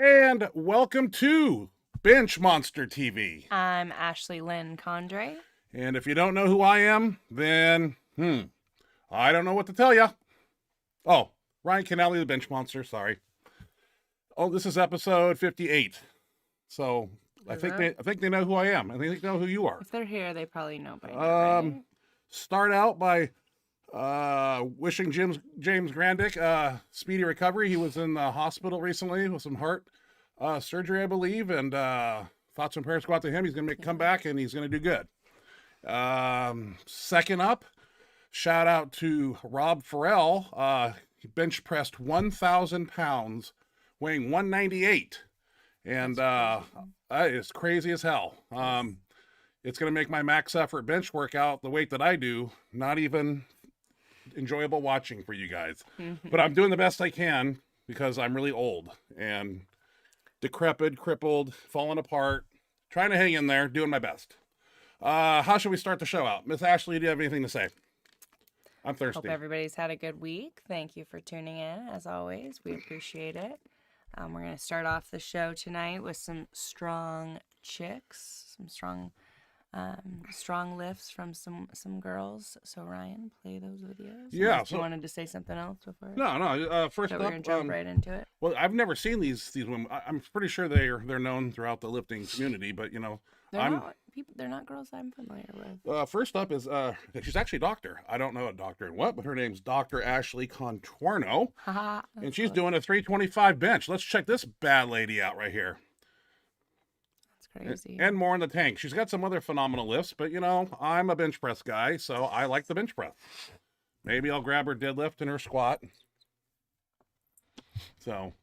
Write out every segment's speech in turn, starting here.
And welcome to Benchmonster TV. I'm Ashley Lynn Condre. And if you don't know who I am, then, I don't know what to tell you. Oh, Ryan Kennelly, the Benchmonster, sorry. Oh, this is episode 58. So I think they know who I am. I think they know who you are. If they're here, they probably know by now, right? Start out by wishing James Grandick speedy recovery. He was in the hospital recently with some heart surgery, I believe, and thoughts and prayers go out to him. He's going to make a comeback, and he's going to do good. Second up, shout out to Rob Farrell. He bench pressed 1,000 pounds, weighing 198, and it's crazy as hell. It's going to make my max effort bench workout, the weight that I do, not even enjoyable watching for you guys. But I'm doing the best I can because I'm really old and decrepit, crippled, falling apart, trying to hang in there, doing my best. How should we start the show out? Miss Ashley, do you have anything to say? I'm thirsty. Hope everybody's had a good week. Thank you for tuning in, as always. We appreciate it. We're going to start off the show tonight with some strong chicks, some strong lifts from some girls. So Ryan, play those videos. Yeah. You wanted to say something else before? No. First So up, we're gonna jump right into it. well, I've never seen these women. I'm pretty sure they're known throughout the lifting community, but They're not girls I'm familiar with. First up is she's actually a doctor. I don't know a doctor in what, but her name's Dr. Ashley Contorno, Haha. and she's doing a 325 bench. Let's check this bad lady out right here. Crazy. And more in the tank. She's got some other phenomenal lifts, but I'm a bench press guy, so I like the bench press. Maybe I'll grab her deadlift and her squat. So.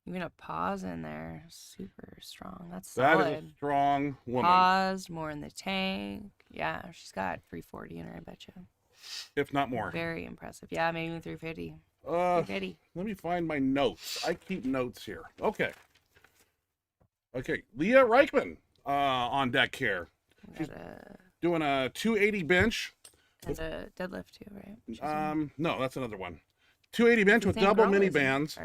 Even a pause in there, super strong. That's solid. That is a strong woman. Paused, more in the tank. Yeah, she's got 340 in her, I bet you. If not more. Very impressive. Yeah, maybe even 350. Let me find my notes. I keep notes here. Okay, Leah Reichman on deck here. She's doing a 280 bench. And a deadlift too, right? No, that's another one. 280 bench with double mini bands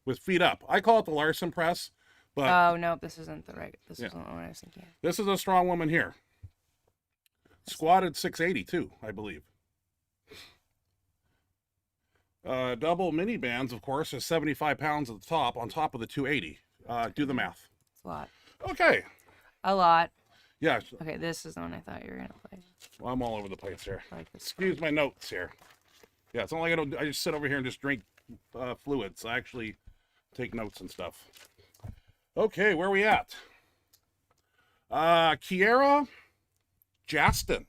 with feet up. I call it the Larson press, but oh no, this isn't the right. This isn't the one I was thinking. This is a strong woman here. Squatted 680 too, I believe. Double mini bands, of course, is 75 pounds at the top on top of the 280. Do the math. It's a lot. Okay. A lot. Yeah. Okay, this is the one I thought you were gonna play. Well, I'm all over the place here. Like this. Excuse my notes here. Yeah, it's not like I just sit over here and just drink fluids. I actually take notes and stuff. Okay, where are we at? Kiera Jastin.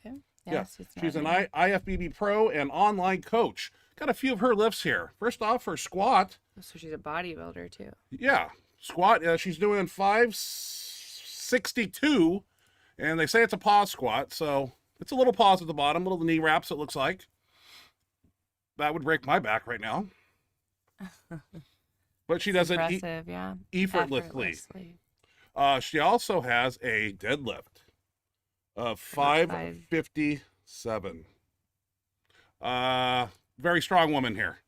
Okay. Yes, she's an IFBB pro and online coach. Got a few of her lifts here. First off, her squat. So she's a bodybuilder too. Yeah, squat. She's doing 562, and they say it's a pause squat, so it's a little pause at the bottom, little knee wraps. It looks like that would break my back right now. But she does it effortlessly. She also has a deadlift of 557. Very strong woman here.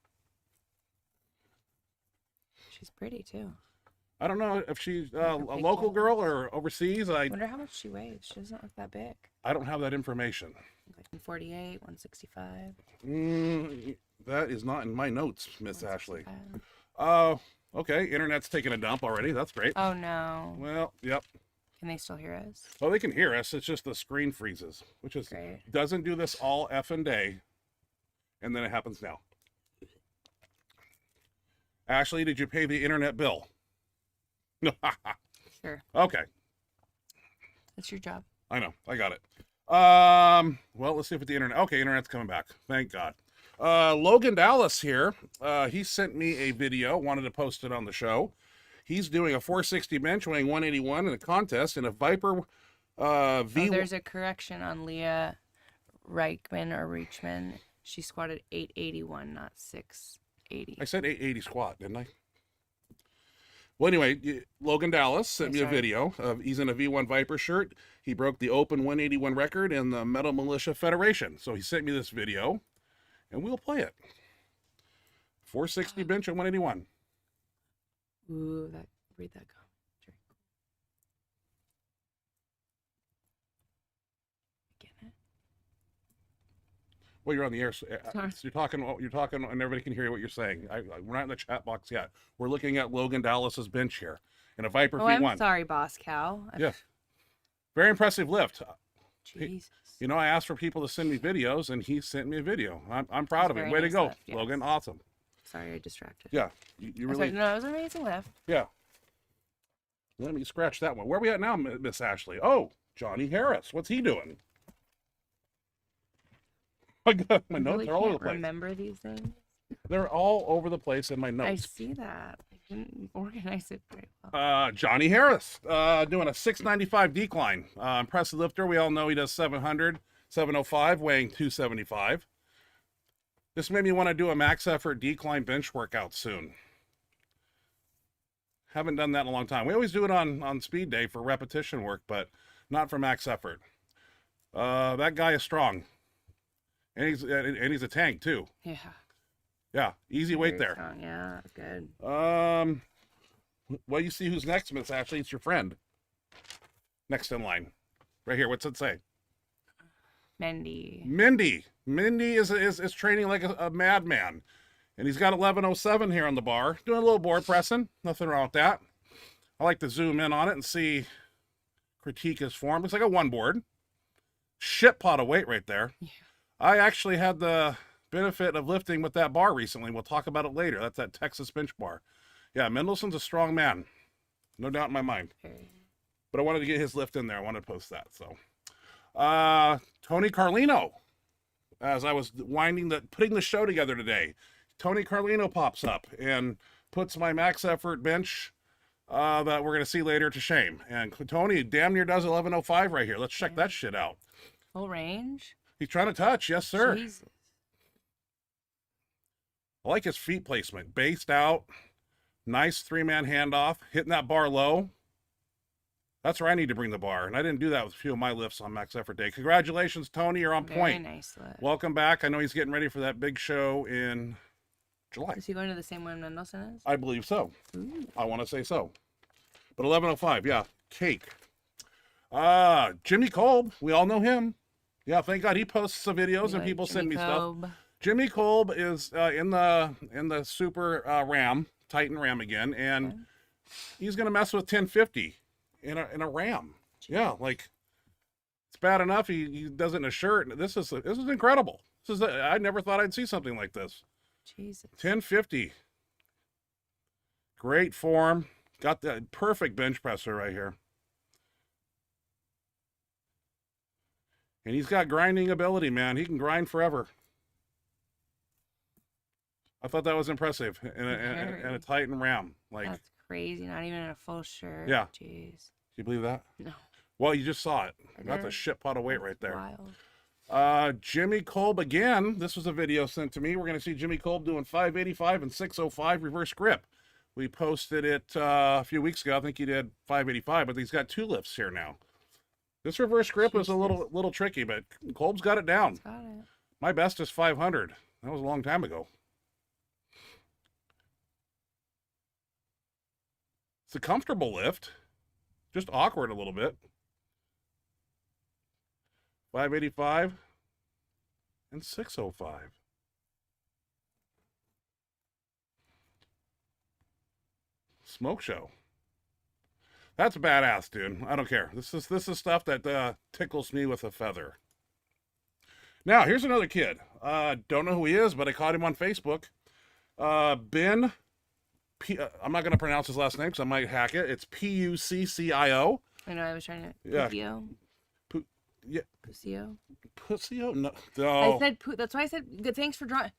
She's pretty too. I don't know if she's a local girl or overseas. I wonder how much she weighs. She doesn't look that big. I don't have that information. Like 148, 165. That is not in my notes, Miss Ashley. Okay, internet's taking a dump already. That's great. Oh no. Well, yep. Can they still hear us? Oh, they can hear us. It's just the screen freezes, which is great. Doesn't do this all effing day, and then it happens now. Ashley, did you pay the internet bill? Sure. Okay. That's your job. I know. I got it. Well, let's see if the internet. Okay, internet's coming back. Thank God. Logan Dallas here. He sent me a video. Wanted to post it on the show. He's doing a 460 bench, weighing 181 in a contest in a Viper V. There's a correction on Leah Reichman. She squatted 881, not 680. I said 880 squat, didn't I? Well, anyway, Logan Dallas sent me a sorry. video of he's in a V1 Viper shirt. He broke the Open 181 record in the Metal Militia Federation. So he sent me this video, and we'll play it. 460 bench at 181. Ooh, read that commentary. Get it? Well, you're on the air. So Sorry. you're talking, and everybody can hear what you're saying. We're not in the chat box yet. We're looking at Logan Dallas's bench here in a Viper Oh, V1. I'm sorry, Boss Cow. Yeah. Very impressive lift. Jesus. You know, I asked for people to send me videos, and he sent me a video. I'm proud of it. Very Way to nice go, lift, yes. Logan. Awesome. Sorry, I distracted. Yeah, you I really. said, no, it was an amazing lift. Yeah. Let me scratch that one. Where are we at now, Miss Ashley? Oh, Johnny Harris. What's he doing? My God, my I notes really are all over can't the place. remember these things. They're all over the place in my I notes. see that. I didn't organize it very well. Johnny Harris doing a 695 decline. Impressive lifter. We all know he does 700, 705, weighing 275. This made me want to do a max effort decline bench workout soon. Haven't done that in a long time. We always do it on speed day for repetition work, but not for max effort. That guy is strong. And he's a tank too. Yeah. Yeah, easy weight Very there. strong. Yeah, good. Well, you see who's next, Miss Ashley. It's your friend. Next in line. Right here. What's it say? Mendy. Mindy. Mindy is training like a madman. And he's got 1107 here on the bar. Doing a little board pressing. Nothing wrong with that. I like to zoom in on it and see, critique his form. It's like a one board. Shit pot of weight right there. Yeah. I actually had the benefit of lifting with that bar recently. We'll talk about it later. That's that Texas bench bar. Yeah, Mendelssohn's a strong man. No doubt in my mind. Very. But I wanted to get his lift in there. I wanted to post that. So, Tony Carlino, as I was putting the show together today, Tony Carlino pops up and puts my max effort bench that we're going to see later to shame. And Tony damn near does 1105 right here. Let's check that shit out. Full range? He's trying to touch. Yes, sir. Jesus. I like his feet placement. Based out. Nice three-man handoff. Hitting that bar low. That's where I need to bring the bar. And I didn't do that with a few of my lifts on Max Effort Day. Congratulations, Tony. You're on point. Very nice lift. Welcome back. I know he's getting ready for that big show in July. Is he going to the same one Mendelssohn is? I believe so. Ooh. I want to say so. But 1105, yeah. Cake. Jimmy Kolb. We all know him. Yeah, thank God he posts the videos and people send me stuff. Jimmy Kolb is in the Super Ram, Titan Ram again, and he's gonna mess with 1050 in a Ram. Yeah, like it's bad enough he does it in a shirt. This is incredible. I never thought I'd see something like this. Jesus. 1050. Great form. Got the perfect bench presser right here. And he's got grinding ability, man. He can grind forever. I thought that was impressive in a Titan Ram. Like, that's crazy. Not even in a full shirt. Yeah. Jeez. Do you believe that? No. Well, you just saw it. That's a did. shit pot of weight right there. Wild. Jimmy Kolb again. This was a video sent to me. We're going to see Jimmy Kolb doing 585 and 605 reverse grip. We posted it a few weeks ago. I think he did 585, but he's got two lifts here now. This reverse grip is a little tricky, but Kolb's got it down. Got it. My best is 500. That was a long time ago. It's a comfortable lift, just awkward a little bit. 585 and 605. Smoke show. That's badass, dude. I don't care. This is stuff that tickles me with a feather. Now, here's another kid. Don't know who he is, but I caught him on Facebook. Ben. I'm not going to pronounce his last name because I might hack it. It's Puccio. I know. I was trying to. Yeah. Puccio. Yeah. Puccio. Puccio? No. I said. That's why I said. Good. Thanks for drawing.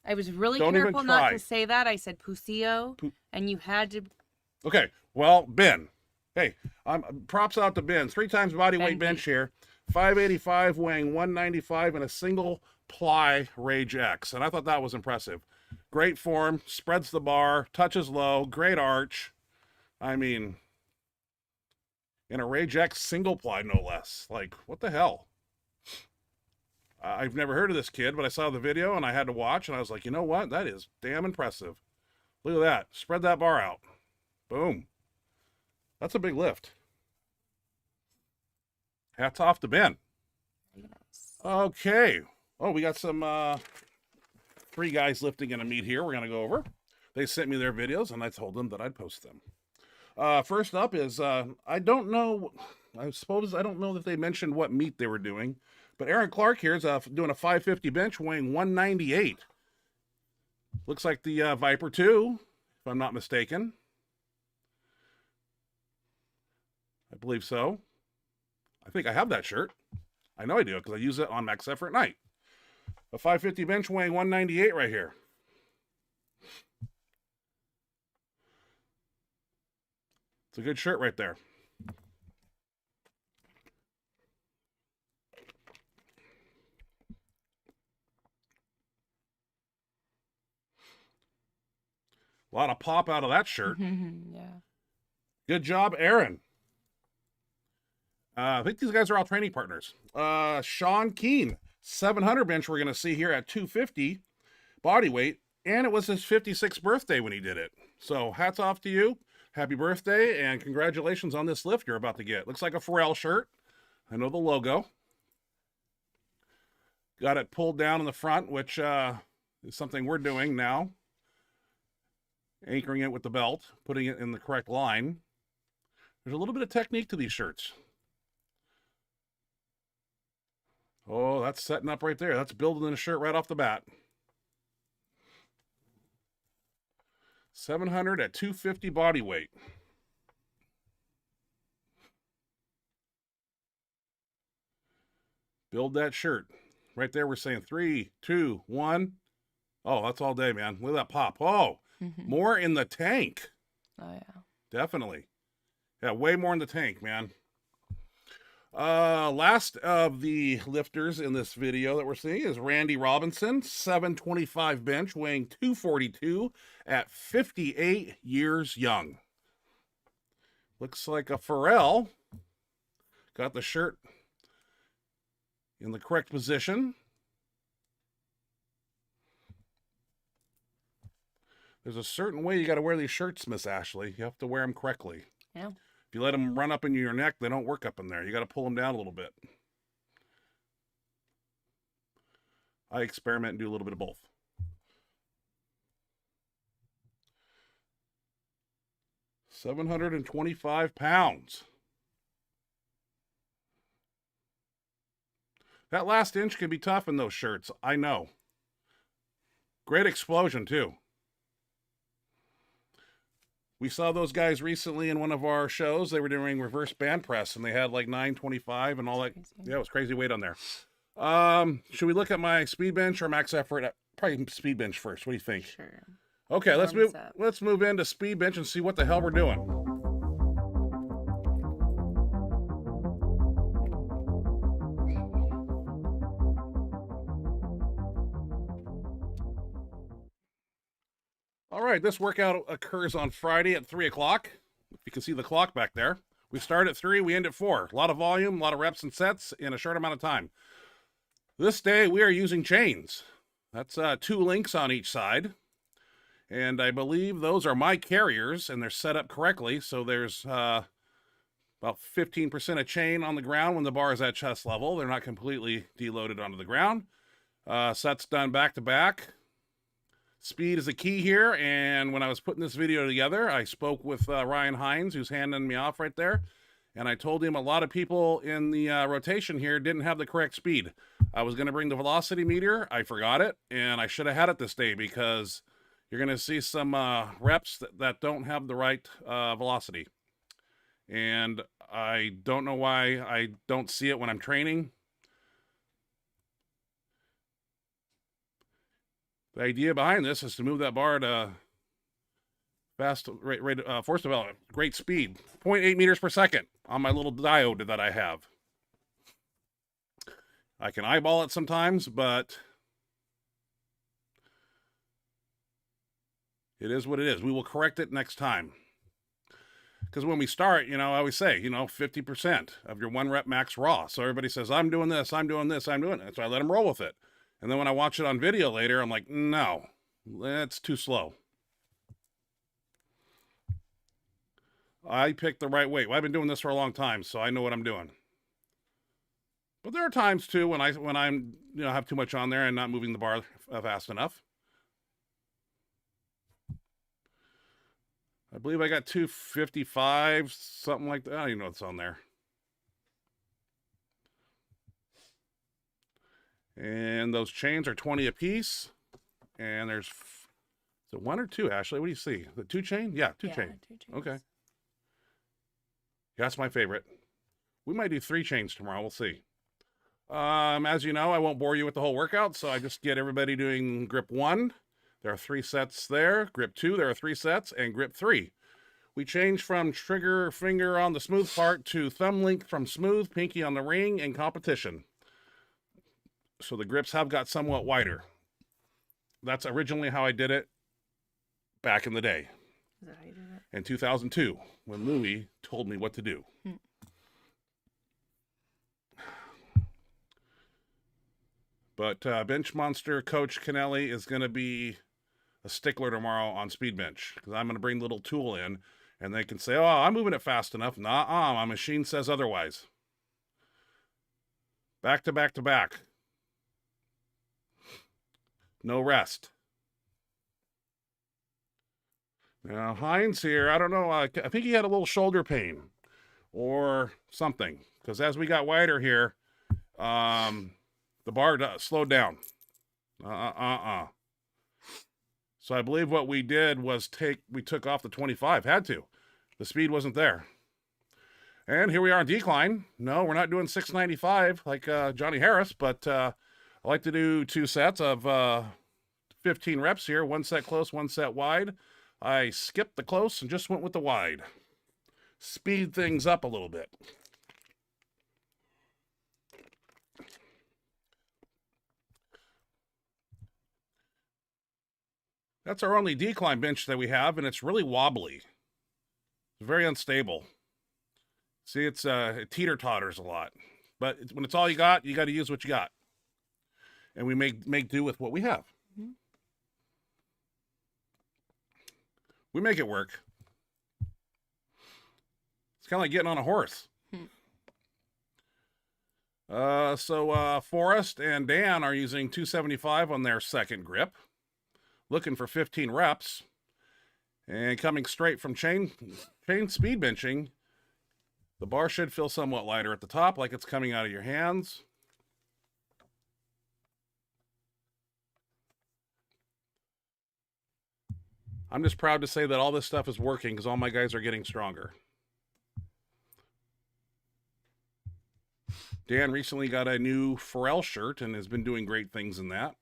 I was really Don't even careful not try. to say that. I said Puccio, and you had to. Okay. Well, Ben. Hey, props out to Ben. 3 times body weight Ben bench here. 585, weighing 195 in a single ply Rage X. And I thought that was impressive. Great form, spreads the bar, touches low, great arch. I mean, in a Rage X single ply, no less. Like, what the hell? I've never heard of this kid, but I saw the video and I had to watch, and I was like, you know what? That is damn impressive. Look at that. Spread that bar out. Boom. That's a big lift. Hats off to Ben. Yes. Okay. Oh, we got some 3 guys lifting in a meet here we're going to go over. They sent me their videos, and I told them that I'd post them. First up is, I don't know that they mentioned what meet they were doing, but Aaron Clark here is doing a 550 bench weighing 198. Looks like the Viper 2, if I'm not mistaken. I believe so. I think I have that shirt. I know I do, because I use it on max effort at night. A 550 bench weighing 198 right here. It's a good shirt right there. A lot of pop out of that shirt. Yeah. Good job, Aaron. I think these guys are all training partners. Sean Keane, 700 bench we're going to see here at 250 body weight, and it was his 56th birthday when he did it. So hats off to you. Happy birthday, and congratulations on this lift you're about to get. Looks like a Pharrell shirt. I know the logo. Got it pulled down in the front, which is something we're doing now. Anchoring it with the belt, putting it in the correct line. There's a little bit of technique to these shirts. Oh, that's setting up right there. That's building a shirt right off the bat. 700 at 250 body weight. Build that shirt. Right there, we're saying 3, 2, 1. Oh, that's all day, man. Look at that pop. Oh, more in the tank. Oh, yeah. Definitely. Yeah, way more in the tank, man. Last of the lifters in this video that we're seeing is Randy Robinson, 725 bench, weighing 242 at 58 years young. Looks like a Pharrell. Got the shirt in the correct position. There's a certain way you got to wear these shirts, Miss Ashley. You have to wear them correctly. Yeah. If you let them run up into your neck, they don't work up in there. You got to pull them down a little bit. I experiment and do a little bit of both. £725. That last inch can be tough in those shirts. I know. Great explosion, too. We saw those guys recently in one of our shows. They were doing reverse band press, and they had like 925 and all that. Yeah, it was crazy weight on there. Should we look at my speed bench or max effort? Probably speed bench first. What do you think? Sure. Okay, let's move into speed bench and see what the hell we're doing. All right, this workout occurs on Friday at 3 o'clock. You can see the clock back there. We start at 3, we end at 4. A lot of volume, a lot of reps and sets in a short amount of time. This day, we are using chains. That's 2 links on each side. And I believe those are my carriers, and they're set up correctly. So there's about 15% of chain on the ground when the bar is at chest level. They're not completely deloaded onto the ground. Sets done back to back. Speed is a key here, and when I was putting this video together, I spoke with Ryan Hines, who's handing me off right there, and I told him a lot of people in the rotation here didn't have the correct speed. I was going to bring the velocity meter. I forgot it, and I should have had it this day because you're going to see some reps that don't have the right velocity. And I don't know why I don't see it when I'm training. The idea behind this is to move that bar to fast rate force development, great speed, 0.8 meters per second on my little diode that I have. I can eyeball it sometimes, but it is what it is. We will correct it next time. Because when we start, I always say, 50% of your 1 rep max raw. So everybody says, I'm doing this, I'm doing this, I'm doing it. So I let them roll with it. And then when I watch it on video later, I'm like, no, that's too slow. I picked the right weight. Well, I've been doing this for a long time, so I know what I'm doing. But there are times too when I'm have too much on there and not moving the bar fast enough. I believe I got 255, something like that. I don't even know what's on there. And those chains are 20 a piece. And there's, is it 1 or 2, Ashley? What do you see? The 2 chain? Yeah, 2 chain. 2 chains. Okay. That's my favorite. We might do 3 chains tomorrow. We'll see. As you know, I won't bore you with the whole workout, so I just get everybody doing grip 1. There are 3 sets there. Grip 2, there are 3 sets, and grip 3. We change from trigger finger on the smooth part to thumb length from smooth, pinky on the ring, and competition. So the grips have got somewhat wider. That's originally how I did it back in the day. Is that how you did it? In 2002, when Louie told me what to do. But Benchmonster Coach Kennelly is going to be a stickler tomorrow on speed bench, because I'm going to bring the little tool in, and they can say, oh, I'm moving it fast enough. Nah, my machine says otherwise. Back to back to back. No rest. Now, Heinz here, I don't know, I think he had a little shoulder pain or something, because as we got wider here, the bar slowed down. So I believe what we did was we took off the 25. Had to. The speed wasn't there. And here we are on decline. No, we're not doing 695 like Johnny Harris, but I like to do 2 sets of 15 reps here. 1 set close, 1 set wide. I skipped the close and just went with the wide. Speed things up a little bit. That's our only decline bench that we have, and it's really wobbly. It's very unstable. See, it teeter-totters a lot. But when it's all you got to use what you got. And we make do with what we have. Mm-hmm. We make it work. It's kind of like getting on a horse. So Forrest and Dan are using 275 on their second grip. Looking for 15 reps, and coming straight from chain speed benching, the bar should feel somewhat lighter at the top, like it's coming out of your hands. I'm just proud to say that all this stuff is working because all my guys are getting stronger. Dan recently got a new Pharrell shirt and has been doing great things in that.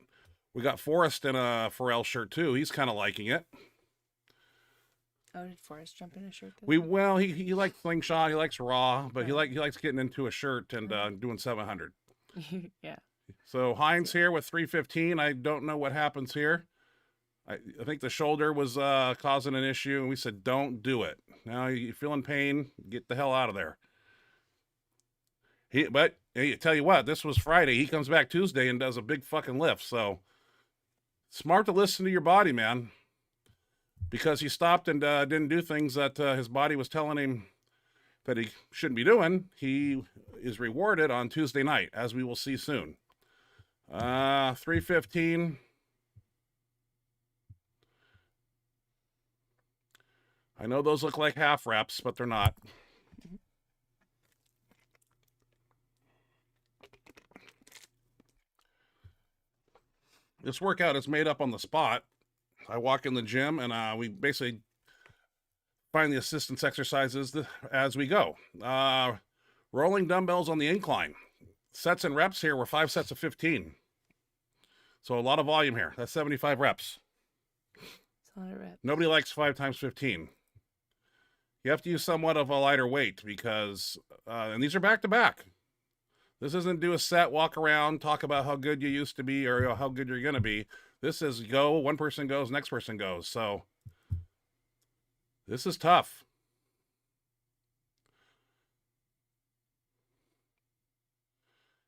We got Forrest in a Pharrell shirt too. He's kind of liking it. Oh, did Forrest jump in a shirt? Well, he likes slingshot. He likes raw, but he likes getting into a shirt and doing 700. Yeah. So Heinz here with 315. I don't know what happens here. I think the shoulder was causing an issue, and we said don't do it. Now you feeling pain? Get the hell out of there. But hey, tell you what, this was Friday. He comes back Tuesday and does a big fucking lift. So smart to listen to your body, man. Because he stopped and didn't do things that his body was telling him that he shouldn't be doing. He is rewarded on Tuesday night, as we will see soon. 315. I know those look like half reps, but they're not. This workout is made up on the spot. I walk in the gym and we basically find the assistance exercises as we go. Rolling dumbbells on the incline. Sets and reps here were 5 sets of 15. So a lot of volume here. That's 75 reps. That's a lot of reps. Nobody likes 5 times 15. You have to use somewhat of a lighter weight because, and these are back to back. This isn't do a set, walk around, talk about how good you used to be or how good you're going to be. This is go, one person goes, next person goes. So this is tough.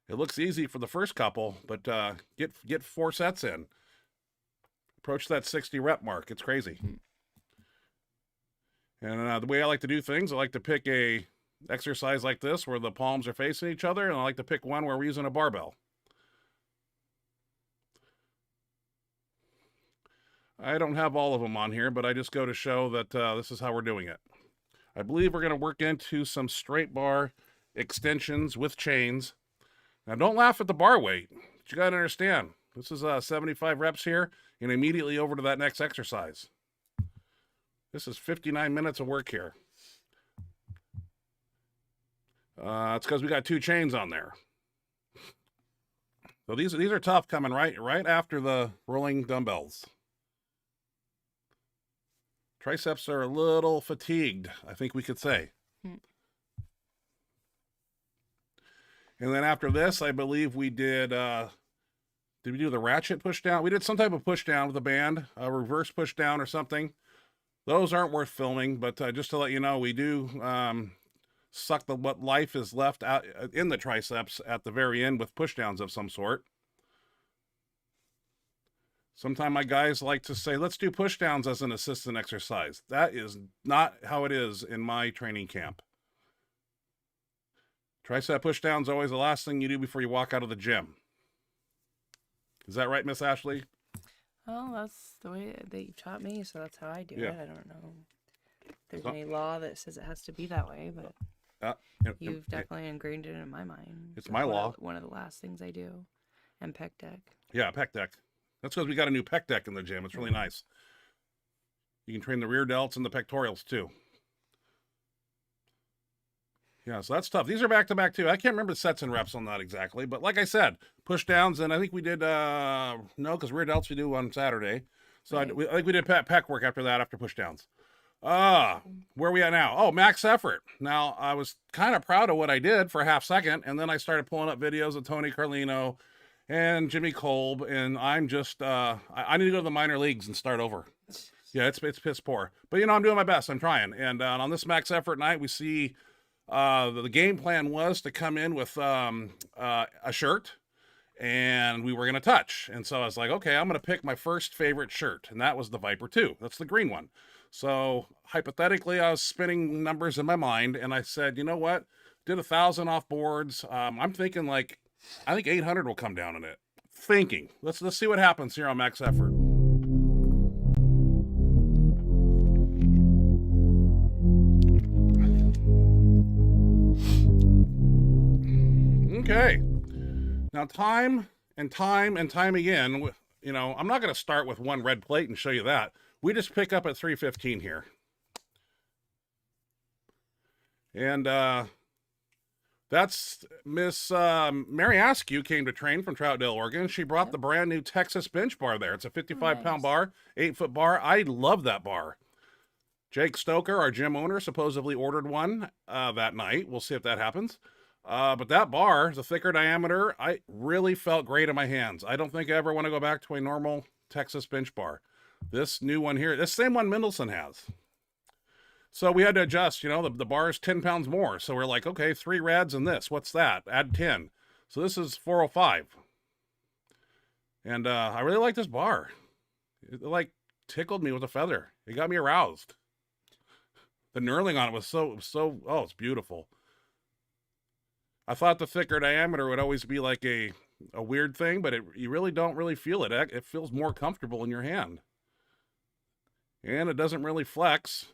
It looks easy for the first couple, but get 4 sets in. Approach that 60 rep mark. It's crazy. And the way I like to do things, I like to pick a exercise like this where the palms are facing each other, and I like to pick one where we're using a barbell. I don't have all of them on here, but I just go to show that this is how we're doing it. I believe we're going to work into some straight bar extensions with chains. Now, don't laugh at the bar weight. But you got to understand, this is 75 reps here, and immediately over to that next exercise. This is 59 minutes of work here. It's because we got 2 chains on there. So these are tough, coming right after the rolling dumbbells. Triceps are a little fatigued, I think we could say. And then after this, I believe we did we do the ratchet push down? We did some type of push down with a band, a reverse push down or something. Those aren't worth filming, but just to let you know, we do suck what life is left out in the triceps at the very end with push downs of some sort. Sometimes my guys like to say, let's do push downs as an assistant exercise. That is not how it is in my training camp. Tricep push down is always the last thing you do before you walk out of the gym. Is that right, Miss Ashley? Oh, that's the way that you taught me, so that's how I do Yeah. it. I don't know if there's any law that says it has to be that way, but you've definitely ingrained it in my mind. It's my law. One of the last things I do. And pec deck. Yeah, pec deck. That's because we got a new pec deck in the gym. It's really nice. You can train the rear delts and the pectorals too. Yeah, so that's tough. These are back-to-back too. I can't remember the sets and reps on that exactly, but like I said, push downs, and I think we did, no, because rear delts we do on Saturday. So Right. I think we did pec work after that, after push downs. Where are we at now? Oh, max effort. Now, I was kind of proud of what I did for a half second, and then I started pulling up videos of Tony Carlino and Jimmy Kolb, and I'm just, I need to go to the minor leagues and start over. Yeah, it's piss poor. But, you know, I'm doing my best. I'm trying. And on this max effort night, we see the game plan was to come in with a shirt, and we were going to touch. And so I was like, okay, I'm going to pick my first favorite shirt, and that was the Viper 2. That's the green one. So hypothetically, I was spinning numbers in my mind, and I said, you know what? Did 1,000 off boards. I'm thinking like, I think 800 will come down in it. Thinking. Let's see what happens here on max effort. Okay. Now time and time again, you know, I'm not going to start with one red plate and show you that. We just pick up at 315 here. And that's Miss Mary Askew came to train from Troutdale, Oregon. She brought the brand new Texas bench bar there. It's a 55-pound bar, 8-foot bar. I love that bar. Jake Stoker, our gym owner, supposedly ordered one that night. We'll see if that happens. But that bar, the thicker diameter, I really felt great in my hands. I don't think I ever want to go back to a normal Texas bench bar. This new one here, this same one Mendelson has. So we had to adjust, you know, the bar is 10 pounds more. So we're like, okay, 3 rads and this. What's that? Add 10. So this is 405. And I really like this bar. It like tickled me with a feather. It got me aroused. The knurling on it was so, oh, it's beautiful. I thought the thicker diameter would always be like a weird thing, but you really don't really feel it. It feels more comfortable in your hand. And it doesn't really flex.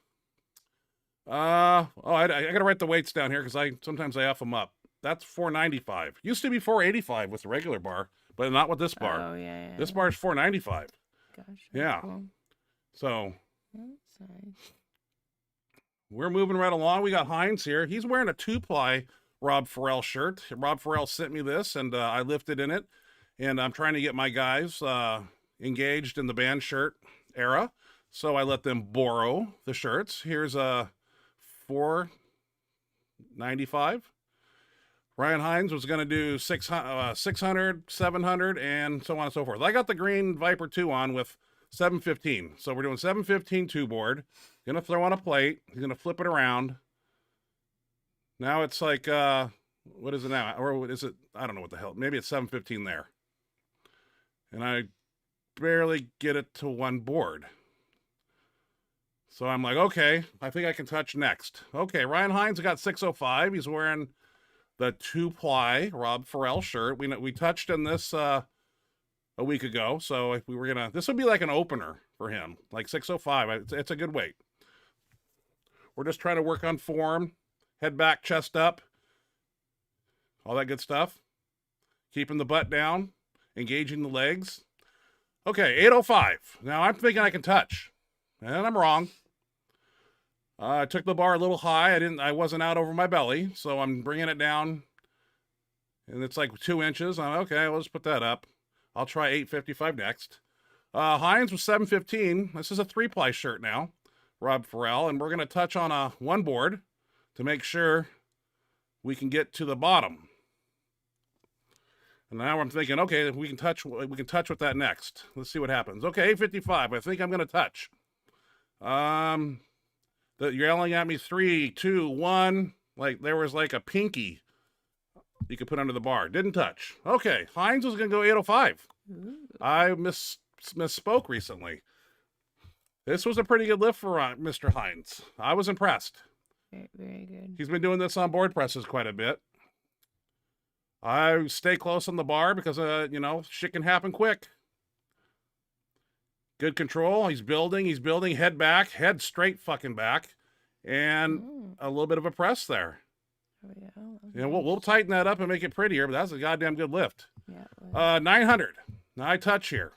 I gotta write the weights down here because sometimes I F them up. That's 495. Used to be 485 with the regular bar, but not with this bar. Oh, yeah. This bar is 495. Gosh. Yeah. Cool. So That's nice. we're moving right along. We got Hines here. He's wearing a 2-ply Rob Farrell shirt. Rob Farrell sent me this, and I lifted in it. And I'm trying to get my guys engaged in the band shirt era. So I let them borrow the shirts. Here's a $495. Ryan Hines was going to do 600, 700, and so on and so forth. I got the green Viper 2 on with 715. So we're doing 715 2-board. Going to throw on a plate. He's going to flip it around. Now it's like, what is it now? Or is it, I don't know what the hell. Maybe it's 7:15 there. And I barely get it to one board. So I'm like, okay, I think I can touch next. Okay, Ryan Hines got 605. He's wearing the 2-ply Rob Farrell shirt. We touched in this a week ago, so if we were gonna, this would be like an opener for him, like 605. It's a good weight. We're just trying to work on form, head back, chest up, all that good stuff. Keeping the butt down, engaging the legs. Okay, 805. Now I'm thinking I can touch, and I'm wrong. I took the bar a little high. I wasn't out over my belly, so I'm bringing it down, and it's like 2 inches. I'm okay. Let's put that up. I'll try 855 next. Hines was 715. This is a 3-ply shirt now, Rob Farrell, and we're gonna touch on a one board to make sure we can get to the bottom. And now I'm thinking, okay, we can touch with that next. Let's see what happens. Okay, 855. I think I'm gonna touch. You're yelling at me 3, 2, 1. Like there was like a pinky you could put under the bar. Didn't touch. Okay, Hines was gonna go 805. Ooh. I misspoke recently. This was a pretty good lift for Mr. Hines. I was impressed. Very, very good. He's been doing this on board presses quite a bit. I stay close on the bar because, shit can happen quick. Good control. He's building, head back, head straight fucking back, and a little bit of a press there. Oh, yeah. Yeah, we'll tighten that up and make it prettier, but that's a goddamn good lift. Yeah. 900. Now I touch here.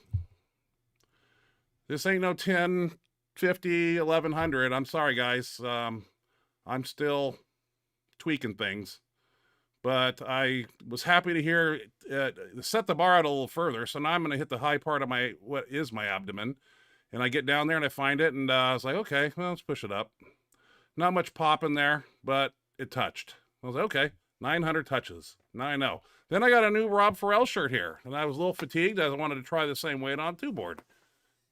This ain't no 10, 50, 1100. I'm sorry, guys. I'm still tweaking things. But I was happy to hear set the bar out a little further. So now I'm going to hit the high part of what is my abdomen. And I get down there and I find it. And I was like, okay, well, let's push it up. Not much pop in there, but it touched. I was like, okay, 900 touches. Now I know. Then I got a new Rob Farrell shirt here. And I was a little fatigued. I wanted to try the same weight on 2-board.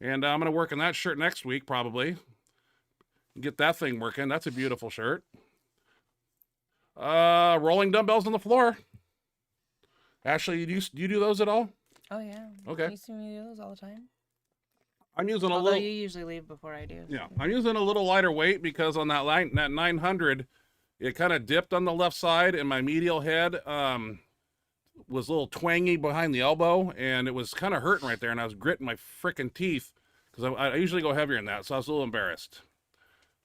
And I'm going to work on that shirt next week, probably. Get that thing working. That's a beautiful shirt. Rolling dumbbells on the floor. Ashley, do you do those at all? Oh, yeah. Okay. You see me do those all the time. I'm using Although you usually leave before I do. Yeah, I'm using a little lighter weight because on that 900, it kind of dipped on the left side, and my medial head was a little twangy behind the elbow, and it was kind of hurting right there, and I was gritting my freaking teeth because I usually go heavier than that, so I was a little embarrassed.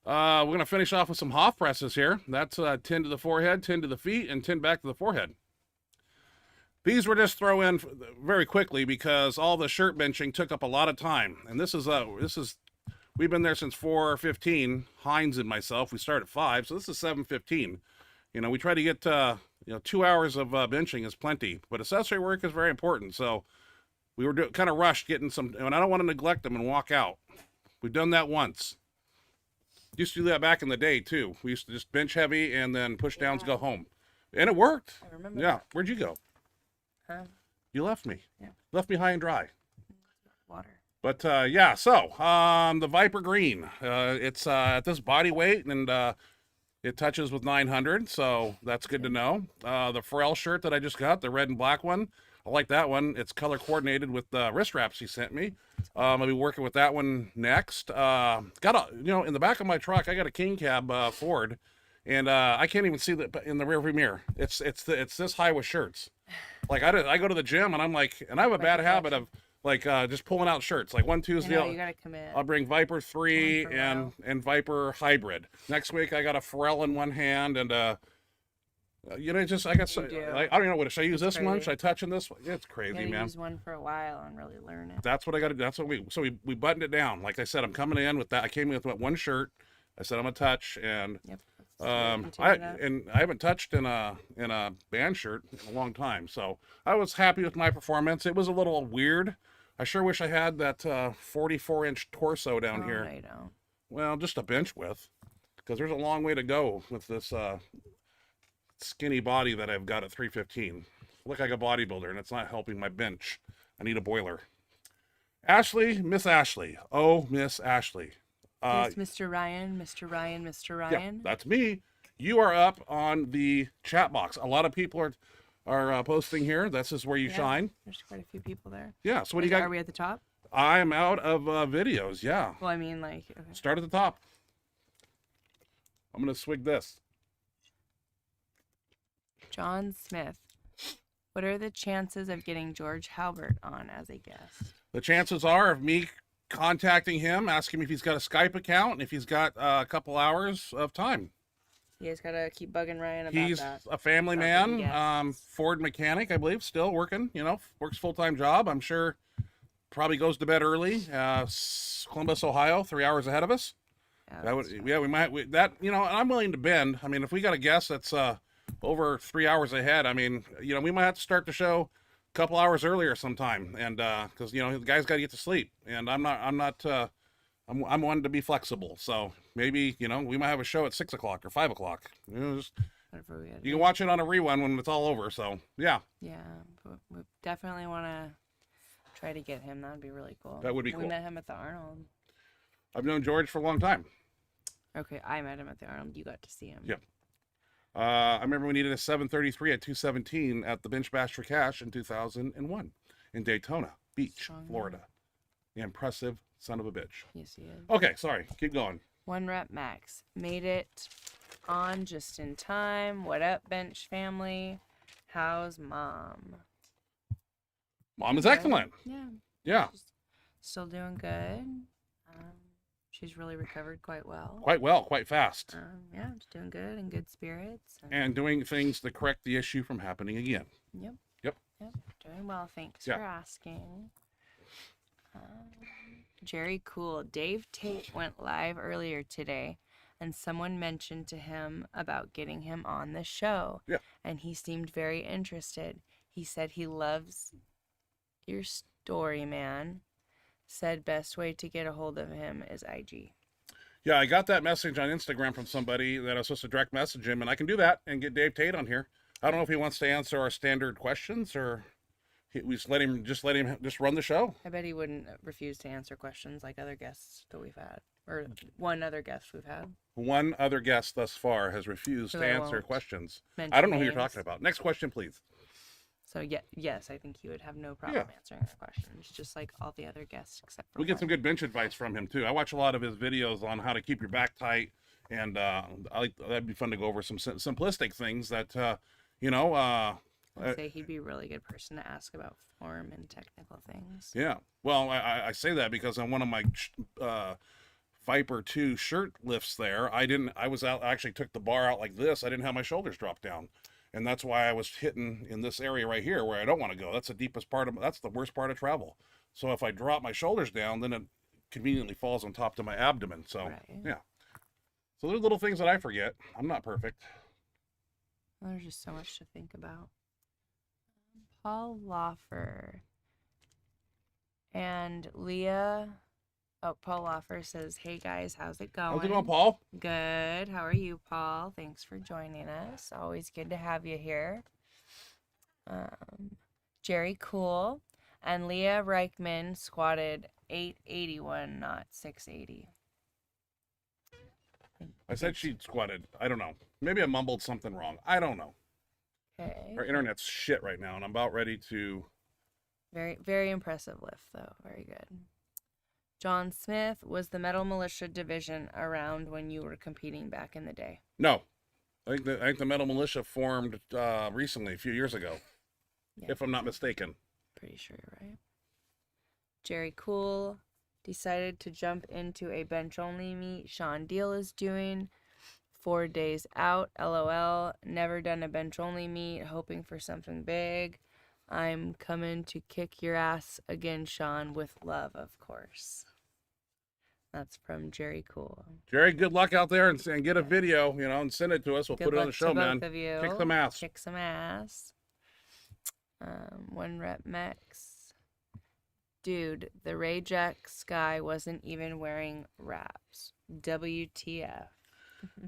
We're going to finish off with some Hoff presses here. That's 10 to the forehead, 10 to the feet, and 10 back to the forehead. These were just throw in very quickly because all the shirt benching took up a lot of time. And this is we've been there since 4:15. Hines and myself, we started at 5, so this is 7:15. We try to get 2 hours of benching is plenty, but accessory work is very important. So we were kind of rushed getting some, and I don't want to neglect them and walk out. We've done that once. Used to do that back in the day too. We used to just bench heavy and then push downs, go home, and it worked. I remember. Yeah. That. Where'd you go? Huh? You left me. Yeah. Left me high and dry. Water. But yeah. So the Viper Green. It's at this body weight and it touches with 900. So that's good to know. The Farrell shirt that I just got, the red and black one. I like that one. It's color coordinated with the wrist wraps he sent me. I'll be working with that one next. In the back of my truck, I got a King Cab Ford, and I can't even see in the rearview mirror. It's this high with shirts. Like I go to the gym and I'm like, and I have a bad habit of just pulling out shirts. Like one Tuesday, You gotta commit. I'll bring Viper 3 and Viper Hybrid. Next week I got a Farrell in one hand and I got. I don't know. Should I use this one? Should I touch on this one? It's crazy, you man. Use one for a while and really learn it. That's what I got to do. That's what we buttoned it down. Like I said, I'm coming in with that. I came in with one shirt. I said I'm gonna touch, and Yep. I haven't touched in a band shirt in a long time. So I was happy with my performance. It was a little weird. I sure wish I had that 44-inch torso down here. No, you don't. Well, just a bench width, because there's a long way to go with this skinny body that I've got at 315. I look like a bodybuilder, and it's not helping my bench. I need a boiler. Ashley, Miss Ashley. Oh, Miss Ashley. Yes, Mr. Ryan, Mr. Ryan, Mr. Ryan. Yeah, that's me. You are up on the chat box. A lot of people are posting here. This is where you shine. There's quite a few people there. Yeah. So what do you got? Are we at the top? I am out of videos. Yeah. Well, I mean, like, okay. Start at the top. I'm gonna swig this. John Smith. What are the chances of getting George Halbert on as a guest? The chances are of me contacting him, asking him if he's got a Skype account and if he's got a couple hours of time. You guys gotta keep bugging Ryan about He's that. a family About man, being guests. Ford mechanic, I believe, still working, works full-time job. I'm sure probably goes to bed early. Columbus, Ohio, 3 hours ahead of us. I'm willing to bend. I mean, if we got a guest that's over 3 hours ahead, I mean, we might have to start the show a couple hours earlier sometime. And, cause the guy's got to get to sleep, and I'm one to be flexible. So maybe, we might have a show at 6 o'clock or 5 o'clock. Whatever You can watch it on a rerun when it's all over. So yeah. Yeah, but we definitely want to try to get him. That'd be really cool. That would be cool. We met him at the Arnold. I've known George for a long time. Okay, I met him at the Arnold. You got to see him. Yep. I remember we needed a 733 at 217 at the Bench Bash for Cash in 2001 in Daytona Beach, Florida. The impressive son of a bitch. Yes, he is. Okay, sorry. Keep going. 1 rep max. Made it on just in time. What up, Bench family? How's mom? Mom is excellent. Yeah. Yeah. She's still doing good. She's really recovered quite well. Quite well, quite fast. Yeah, she's doing good, in good spirits. And doing things to correct the issue from happening again. Yep. Doing well. Thanks for asking. Jerry Cool. Dave Tate went live earlier today, and someone mentioned to him about getting him on the show. Yeah. And he seemed very interested. He said he loves your story, man. Said best way to get a hold of him is IG. Yeah, I got that message on Instagram from somebody that I was supposed to direct message him, and I can do that and get Dave Tate on here. I don't know if he wants to answer our standard questions or we just let him run the show. I bet he wouldn't refuse to answer questions like other guests that we've had, or one other guest we've had. One other guest thus far has refused to answer questions. I don't know who you're talking about. Next question, please. So yes, I think he would have no problem answering our questions, just like all the other guests except for we get some good bench advice from him too. I watch a lot of his videos on how to keep your back tight, and that'd be fun to go over some simplistic things that I'd say he'd be a really good person to ask about form and technical things. Yeah. Well, I say that because on one of my Viper 2 shirt lifts there, I actually took the bar out like this. I didn't have my shoulders drop down. And that's why I was hitting in this area right here where I don't want to go. That's that's the worst part of travel. So if I drop my shoulders down, then it conveniently falls on top of my abdomen. So, yeah. So there's little things that I forget. I'm not perfect. Well, there's just so much to think about. Paul Loffer and Leah. Oh, Paul Loffer says, hey guys, how's it going? How's it going, Paul? Good. How are you, Paul? Thanks for joining us. Always good to have you here. Jerry Cool and Leah Reichman squatted 881, not 680. I said she squatted. I don't know. Maybe I mumbled something wrong. I don't know. Okay. Our internet's shit right now, and I'm about ready to... Very, very impressive lift, though. Very good. John Smith, was the Metal Militia division around when you were competing back in the day? No. I think the Metal Militia formed recently, a few years ago, if I'm not mistaken. Pretty sure you're right. Jerry Cool decided to jump into a bench-only meet Sean Deal is doing. 4 days out, LOL. Never done a bench-only meet, hoping for something big. I'm coming to kick your ass again, Sean, with love, of course. That's from Jerry Cool. Jerry, good luck out there and get a video, and send it to us. We'll put it on the show, man. Both of you. Kick some ass. Kick some ass. 1 rep max. Dude, the Rage X guy wasn't even wearing wraps. WTF.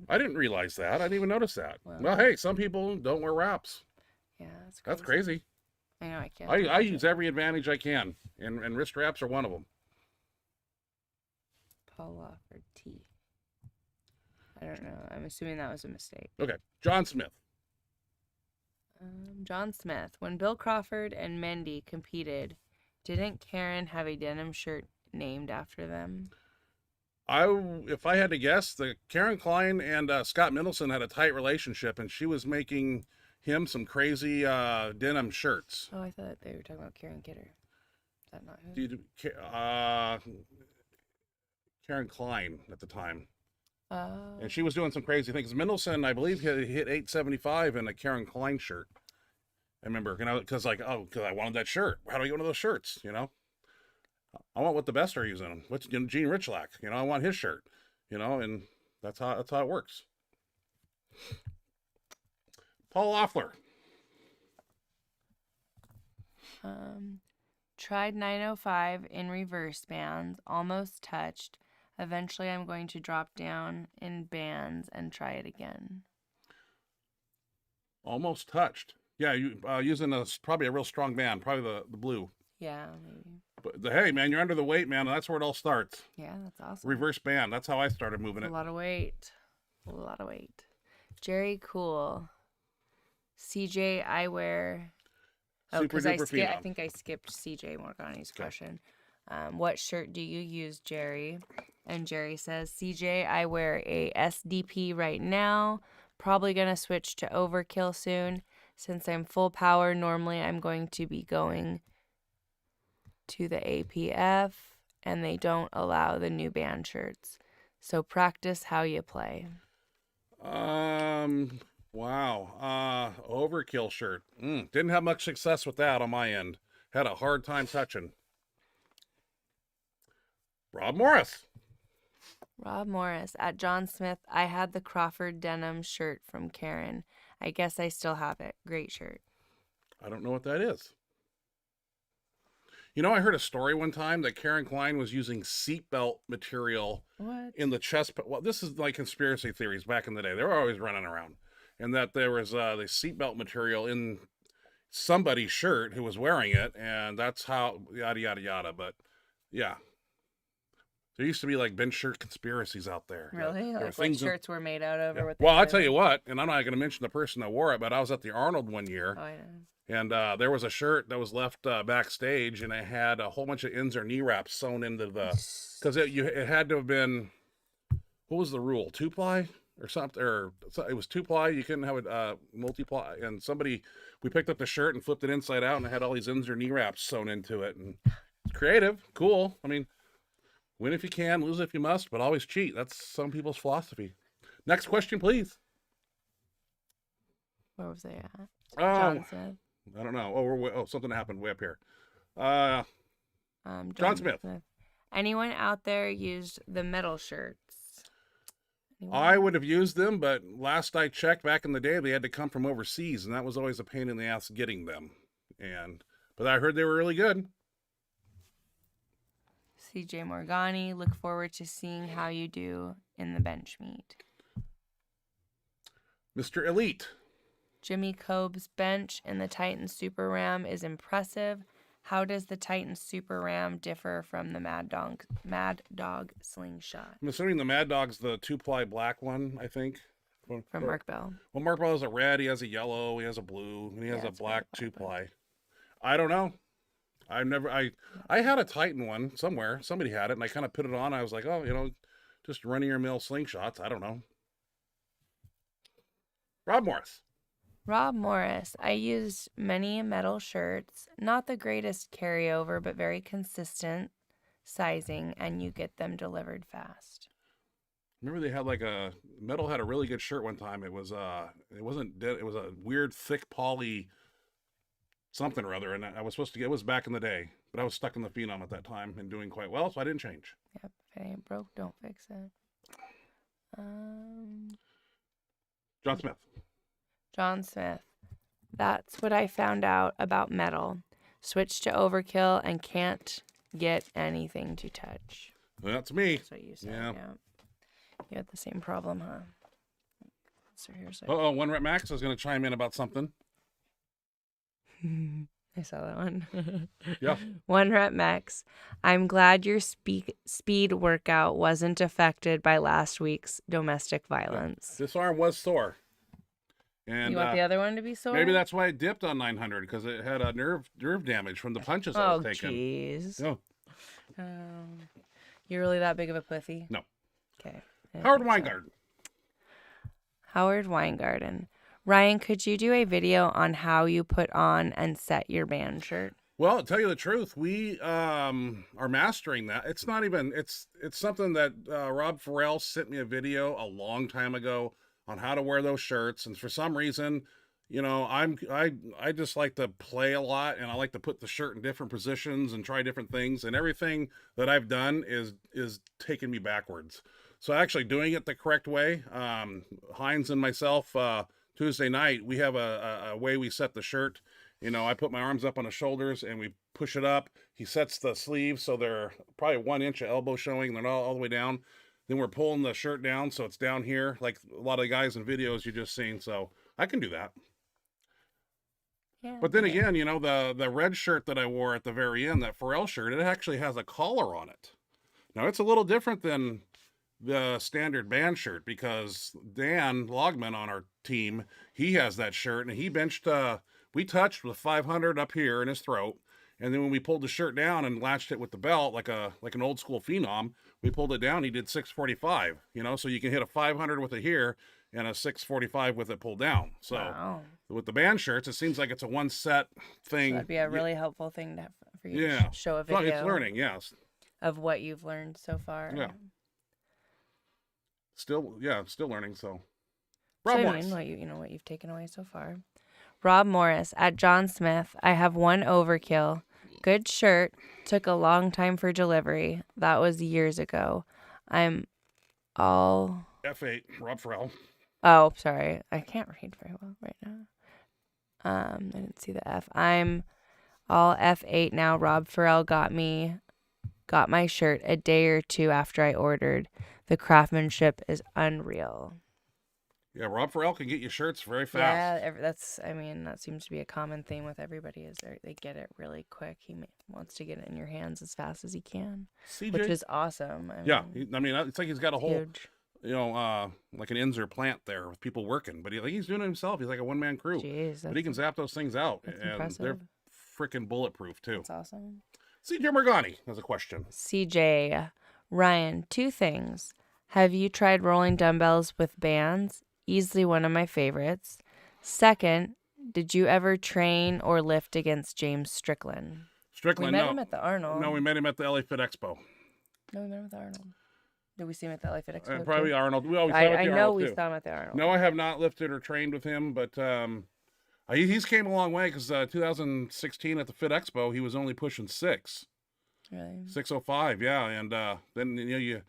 I didn't realize that. I didn't even notice that. Well, hey, some people don't wear wraps. Yeah, that's crazy. I know, I can't. I use every advantage I can, and wrist wraps are one of them. Paul Lawford T. I don't know. I'm assuming that was a mistake. Okay. John Smith. John Smith. When Bill Crawford and Mendy competed, didn't Karen have a denim shirt named after them? If I had to guess, the Karen Klein and Scott Mendelson had a tight relationship, and she was making him some crazy denim shirts. Oh, I thought they were talking about Karen Kidder. Is that not who? Karen Klein at the time. Oh. And she was doing some crazy things. Mendelson, I believe, hit 875 in a Karen Klein shirt. I remember, because I wanted that shirt. How do I get one of those shirts? I want what the best are using them. What's Gene Richlack? I want his shirt. And that's how it works. Paul Loeffler. Tried 905 in reverse bands, almost touched. Eventually, I'm going to drop down in bands and try it again. Almost touched. Yeah, you using probably a real strong band, probably the blue. Yeah, maybe. But hey, man, you're under the weight, man. That's where it all starts. Yeah, that's awesome. Reverse band. That's how I started moving it. A lot of weight. A lot of weight. Jerry Cool. CJ Eyewear. Oh, because I think I skipped CJ Morgani's question. What shirt do you use, Jerry? And Jerry says, CJ, I wear a SDP right now. Probably going to switch to Overkill soon. Since I'm full power, normally I'm going to be going to the APF, and they don't allow the new band shirts. So practice how you play. Wow. Overkill shirt. Didn't have much success with that on my end. Had a hard time touching. Rob Morris. At John Smith, I had the Crawford denim shirt from Karen. I guess I still have it. Great shirt. I don't know what that is. I heard a story one time that Karen Klein was using seatbelt material in the chest. Well, this is like conspiracy theories back in the day. They were always running around. And that there was the seatbelt material in somebody's shirt who was wearing it. And that's how, yada, yada, yada. But, yeah. There used to be like bench shirt conspiracies out there. Really? Like what shirts were made out of? Yeah. Or what? Well, I'll tell you what, and I'm not going to mention the person that wore it, but I was at the Arnold one year. Oh, I know. And there was a shirt that was left backstage, and it had a whole bunch of ins or knee wraps sewn into the, because it had to have been, what was the rule? 2-ply or something, or it was 2-ply. You couldn't have it multiply. And we picked up the shirt and flipped it inside out, and it had all these ins or knee wraps sewn into it. And it's creative, cool. I mean, win if you can, lose if you must, but always cheat. That's some people's philosophy. Next question, please. Where was I at? John Smith. I don't know. Something happened way up here. John Smith. Anyone out there used the metal shirts? I would have used them, but last I checked back in the day, they had to come from overseas, and that was always a pain in the ass getting them. But I heard they were really good. CJ Morgani, look forward to seeing how you do in the bench meet. Mr. Elite. Jimmy Kolb's bench in the Titan Super Ram is impressive. How does the Titan Super Ram differ from the Mad Dog Slingshot? I'm assuming the Mad Dog's the 2-ply black one, I think. From Mark Bell. Well, Mark Bell has a red, he has a yellow, he has a blue, and he has a black 2-ply. I don't know. I had a Titan one somewhere. Somebody had it, and I kind of put it on. I was like, oh, just running your mill slingshots. I don't know. Rob Morris. I used many metal shirts. Not the greatest carryover, but very consistent sizing, and you get them delivered fast. Remember they had Metal had a really good shirt one time. It was a weird thick poly something or other, and I was supposed to get, it was back in the day, but I was stuck in the Phenom at that time and doing quite well, so I didn't change. Yep, if it ain't broke, don't fix it. John Smith. That's what I found out about metal. Switched to Overkill and can't get anything to touch. That's me. That's what you said, yeah. You had the same problem, huh? So here's One Rep Max is going to chime in about something. I saw that one. Yeah. 1 rep max. I'm glad your speed workout wasn't affected by last week's domestic violence. This arm was sore. And You want the other one to be sore? maybe that's why it dipped on 900, because it had a nerve damage from the punches I was taking. Jeez. No. You're really that big of a pussy? No. Okay. Howard Weingarten. Howard Weingarten. Ryan, could you do a video on how you put on and set your band shirt? Well, to tell you the truth, we are mastering that. It's not even, it's something that Rob Farrell sent me a video a long time ago on how to wear those shirts. And for some reason, you know, I just like to play a lot, and I like to put the shirt in different positions and try different things. And everything that I've done is taking me backwards. So actually doing it the correct way, Hines and myself, Tuesday night, we have a way we set the shirt. You know, I put my arms up on the shoulders and we push it up. He sets the sleeves so they're probably 1 inch of elbow showing. They're not all the way down. Then we're pulling the shirt down so it's down here, like a lot of the guys in videos you just seen. So I can do that. Yeah. But then again, you know, the red shirt that I wore at the very end, that Farrell shirt, it actually has a collar on it. Now it's a little different than the standard band shirt, because Dan Logman on our team, he has that shirt, and he benched, we touched with 500 up here in his throat. And then when we pulled the shirt down and latched it with the belt, like an old school phenom, we pulled it down, he did 645, you know, so you can hit a 500 with it here and a 645 with it pulled down. So wow. With the band shirts, it seems like it's a one set thing. So that'd be a really helpful thing to have for you Yeah. to show a video. It's learning, yes. Of what you've learned so far. Yeah. Still learning. So, Rob Morris. I mean, what you've taken away so far. Rob Morris at John Smith. I have one overkill. Good shirt. Took a long time for delivery. That was years ago. I'm all F8. Rob Farrell. Oh, sorry. I can't read very well right now. I didn't see the F. I'm all F8 now. Rob Farrell got my shirt a day or two after I ordered. The craftsmanship is unreal. Yeah, Rob Farrell can get you shirts very fast. Yeah, that seems to be a common theme with everybody is they get it really quick. He wants to get it in your hands as fast as he can, CJ? Which is awesome. I mean, it's like he's got a whole, huge. You know, like an Inzer plant there with people working, but he's doing it himself. He's like a one-man crew. Jeez, but he can zap those things out, and impressive. they're freaking bulletproof too. That's awesome. CJ Morgani has a question. CJ, Ryan, 2 things. Have you tried rolling dumbbells with bands? Easily one of my favorites. Second, did you ever train or lift against James Strickland? Strickland, we met him at the Arnold. No, we met him at the LA Fit Expo. No, we met him at the Arnold. Did we see him at the LA Fit Expo? Probably too? Arnold. We always saw him at the Arnold. I know we too. saw him at the Arnold. No, I have not lifted or trained with him, but he's came a long way, because 2016 at the Fit Expo, he was only pushing 6. Really? 605, yeah. And then, a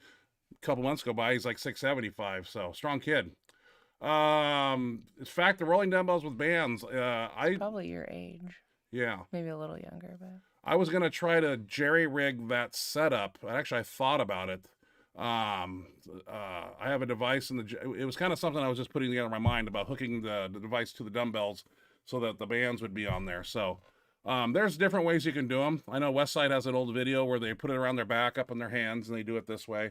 couple months go by, he's like 675. So strong kid. In fact, the rolling dumbbells with bands, probably your age. Yeah. Maybe a little younger, but I was gonna try to jerry rig that setup. Actually, I thought about it. I have a device it was kind of something I was just putting together in my mind about hooking the device to the dumbbells so that the bands would be on there. So there's different ways you can do them. I know Westside has an old video where they put it around their back, up in their hands, and they do it this way.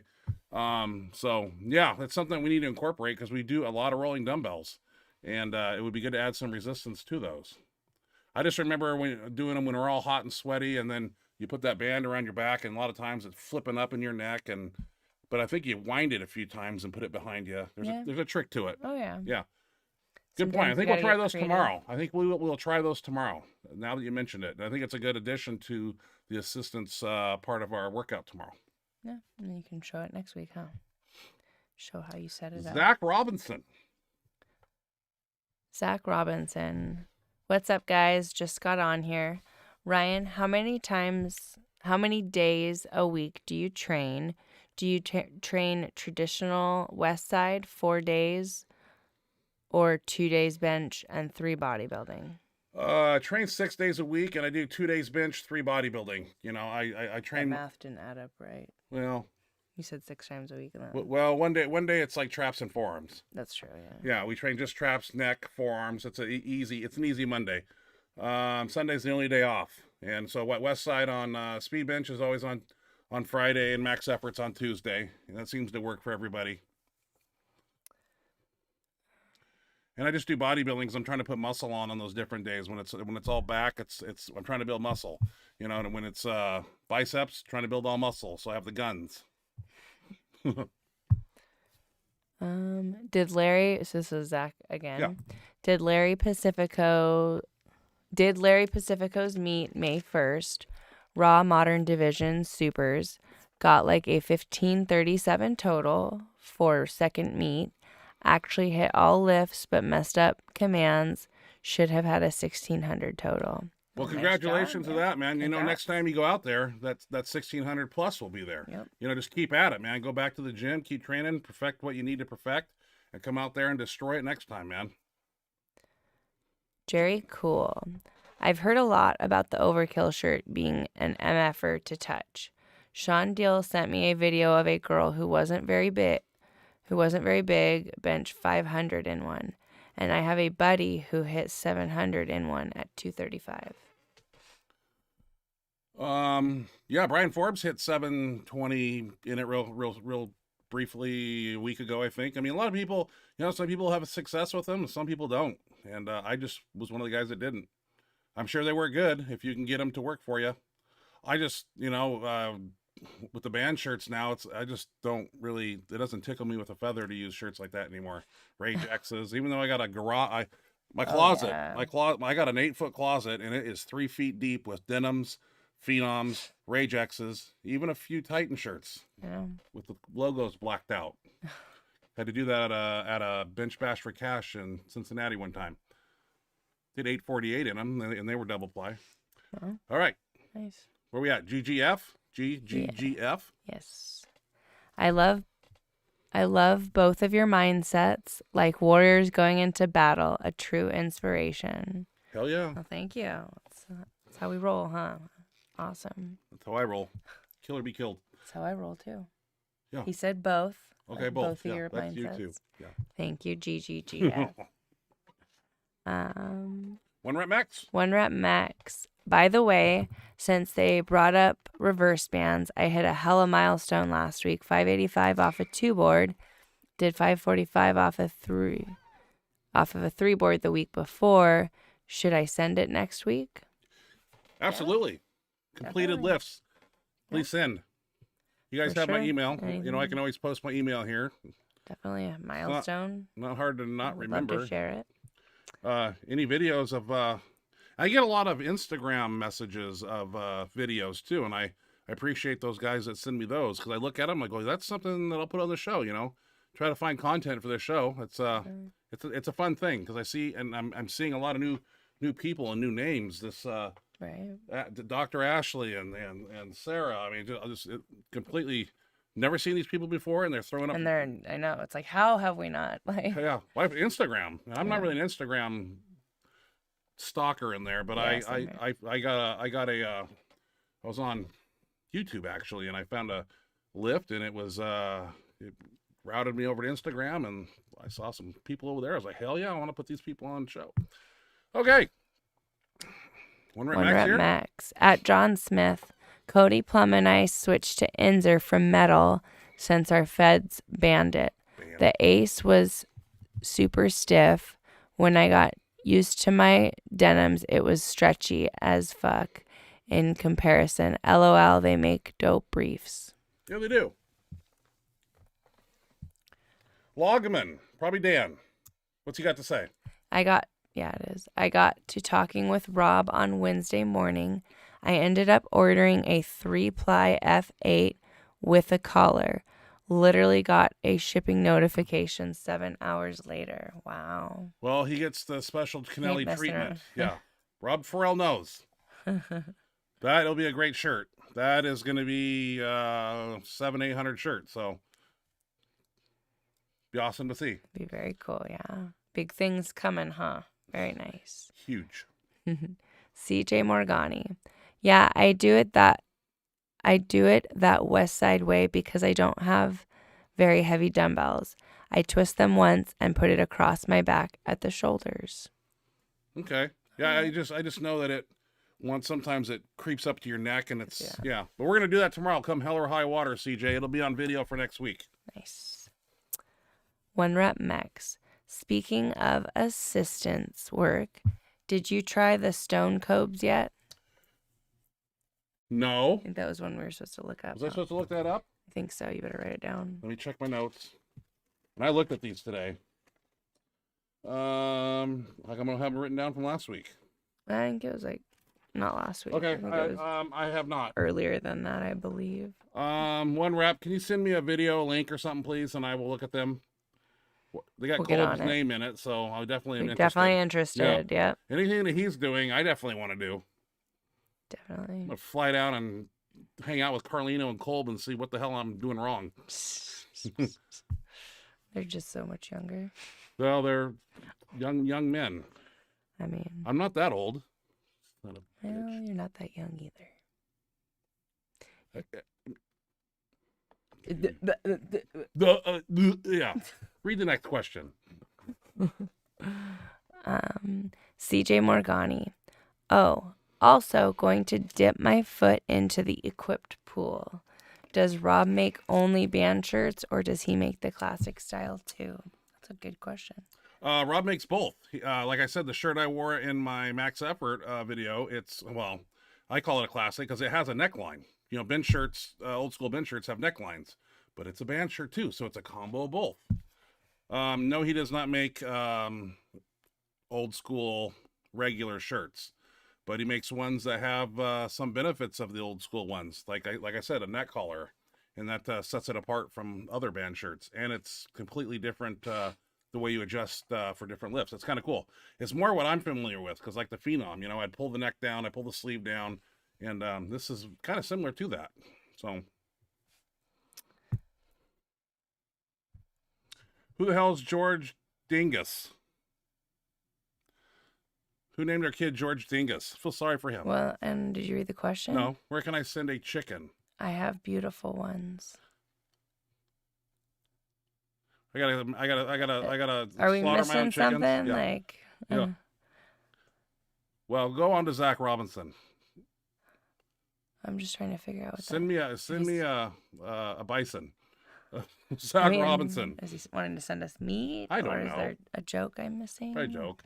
So yeah, that's something we need to incorporate, because we do a lot of rolling dumbbells, and it would be good to add some resistance to those. I just remember doing them when we're all hot and sweaty, and then you put that band around your back, and a lot of times it's flipping up in your neck, but I think you wind it a few times and put it behind you. There's a trick to it. Oh yeah. Yeah. Good point. I think we'll try those tomorrow. I think we'll try those tomorrow, now that you mentioned it. I think it's a good addition to the assistance part of our workout tomorrow. Yeah, and you can show it next week, huh? Show how you set it up. Zach Robinson. What's up, guys? Just got on here. Ryan, how many days a week do you train? Do you train traditional West Side 4 days, or 2 days bench and 3 bodybuilding? I train 6 days a week, and I do 2 days bench, 3 bodybuilding. You know, I train. The math didn't add up right. Well, you said 6 times a week. Well, one day it's like traps and forearms. That's true. Yeah. Yeah, we train just traps, neck, forearms. It's an easy Monday. Sunday's the only day off. And so West Side on Speed Bench is always on Friday, and Max Efforts on Tuesday. And that seems to work for everybody. And I just do bodybuilding because I'm trying to put muscle on those different days. When it's all back, I'm trying to build muscle. You know, and when it's biceps, trying to build all muscle. So I have the guns. Did Larry? So this is Zach again. Yeah. Did Larry Pacifico's meet May 1st? Raw Modern Division Supers got like a 1537 total for second meet. Actually hit all lifts but messed up commands. Should have had a 1600 total. Well, congratulations to that, man. You know, Congrats. next time you go out there, that 1600 plus will be there. Yep. You know, just keep at it, man. Go back to the gym, keep training, perfect what you need to perfect, and come out there and destroy it next time, man. Jerry Cool. I've heard a lot about the Overkill shirt being an MFer to touch. Sean Deal sent me a video of a girl who wasn't very big, bench 500 in one. And I have a buddy who hit 700 in one at 235. Yeah, Brian Forbes hit 720 in it real briefly a week ago, I think. I mean, a lot of people, you know, some people have success with them, some people don't. And I just was one of the guys that didn't. I'm sure they were good if you can get them to work for you. I just, you know, with the band shirts now, I just don't really, it doesn't tickle me with a feather to use shirts like that anymore. Rage X's, even though I got a garage, my closet, I got an 8-foot closet, and it is 3 feet deep with denims, phenoms, Rage X's, even a few Titan shirts with the logos blacked out. Had to do that at a bench bash for cash in Cincinnati one time. Did 848 in them, and they were double ply. All right. Nice. Where we at? GGF? GGF? Yes. I love both of your mindsets, like warriors going into battle, a true inspiration. Hell yeah. Well, thank you. That's how we roll, huh? Awesome. That's how I roll. Kill or be killed. That's how I roll, too. Yeah. He said both. Okay, both yeah, of your that's mindsets. you too. Yeah. Thank you, GGGF. 1 rep max? 1 rep max. By the way, since they brought up reverse bands, I hit a hella milestone last week. 585 off a 2 board. Did 545 off of a 3 board the week before. Should I send it next week? Absolutely. Yeah. Completed Definitely. lifts. Please send. You guys For have my sure. email. Anything. You know, I can always post my email here. Definitely a milestone. Not hard to not Would remember. love to share it. Any videos of I get a lot of Instagram messages of videos too, and I appreciate those guys that send me those, because I look at them, I go, that's something that I'll put on the show, you know, try to find content for the show. It's a fun thing, because I see, and I'm seeing a lot of new people and new names. This Right. Dr. Ashley and Sarah. I mean, just completely never seen these people before, and they're throwing up. And I know, it's like, how have we not? Like, Yeah, well, Instagram. I'm not really an Instagram stalker in there, but Yeah, I was on YouTube actually, and I found a lift, and it routed me over to Instagram, and I saw some people over there. I was like, hell yeah, I want to put these people on the show. Okay. 1 rep 1 max rep here. max. At John Smith, Cody Plum and I switched to Inzer from metal since our feds banned it. Bam. The ace was super stiff. When I got used to my denims, it was stretchy as fuck in comparison. LOL, they make dope briefs. Yeah, they do. Logman, probably Dan. What's he got to say? I got to talking with Rob on Wednesday morning. I ended up ordering a 3-ply F8 with a collar. Literally got a shipping notification 7 hours later. Wow. Well, he gets the special Kennelly messing treatment. around. Yeah. Rob Farrell knows. That'll be a great shirt. That is going to be 700-800 shirt. So be awesome to see. Be very cool, yeah. Big things coming, huh? Very nice. Huge. CJ Morgani. Yeah, I do it that West Side way because I don't have very heavy dumbbells. I twist them once and put it across my back at the shoulders. Okay. Yeah, I just know that sometimes it creeps up to your neck and it's yeah. But we're gonna do that tomorrow. Come hell or high water, CJ. It'll be on video for next week. Nice. 1 rep max. Speaking of assistance work, did you try the stone Kolbs yet? No. I think that was one we were supposed to look up. Was I supposed to look that up? I think so. You better write it down. Let me check my notes. And I looked at these today. Like I'm gonna have them written down from last week. I think it was like not last week. Okay, I have not. Earlier than that, I believe. 1 rep. Can you send me a video link or something, please, and I will look at them. They got Kolb's name in it, so I definitely am interested. Definitely interested. Yeah. Anything that he's doing, I definitely want to do. Definitely. I'm gonna fly down and hang out with Carlino and Kolb and see what the hell I'm doing wrong. They're just so much younger. Well, they're young men. I mean, I'm not that old. Well, you're not that young either. Yeah. Read the next question. CJ Morgani. Oh, also going to dip my foot into the equipped pool. Does Rob make only band shirts or does he make the classic style too? That's a good question. Rob makes both. Like I said, the shirt I wore in my Max Effort video, I call it a classic because it has a neckline. You know, bench shirts, old school bench shirts have necklines, but it's a band shirt too, so it's a combo of both. No, he does not make old school regular shirts, but he makes ones that have some benefits of the old school ones. Like I said, a neck collar, and that sets it apart from other band shirts, and it's completely different. The way you adjust for different lifts. It's kind of cool. It's more what I'm familiar with because like the Phenom, you know, I'd pull the neck down, I pull the sleeve down, and this is kind of similar to that. So who the hell is George Dingus? Who named their kid George Dingus? I feel sorry for him. Well, and did you read the question? No. Where can I send a chicken? I have beautiful ones. I gotta. Are we slaughter my own missing chickens? something? Yeah. Like, Yeah. Well, go on to Zach Robinson. I'm just trying to figure out. Send me a bison. Zach Robinson. Is he wanting to send us meat? I don't or know. Is there a joke I'm missing? I joke.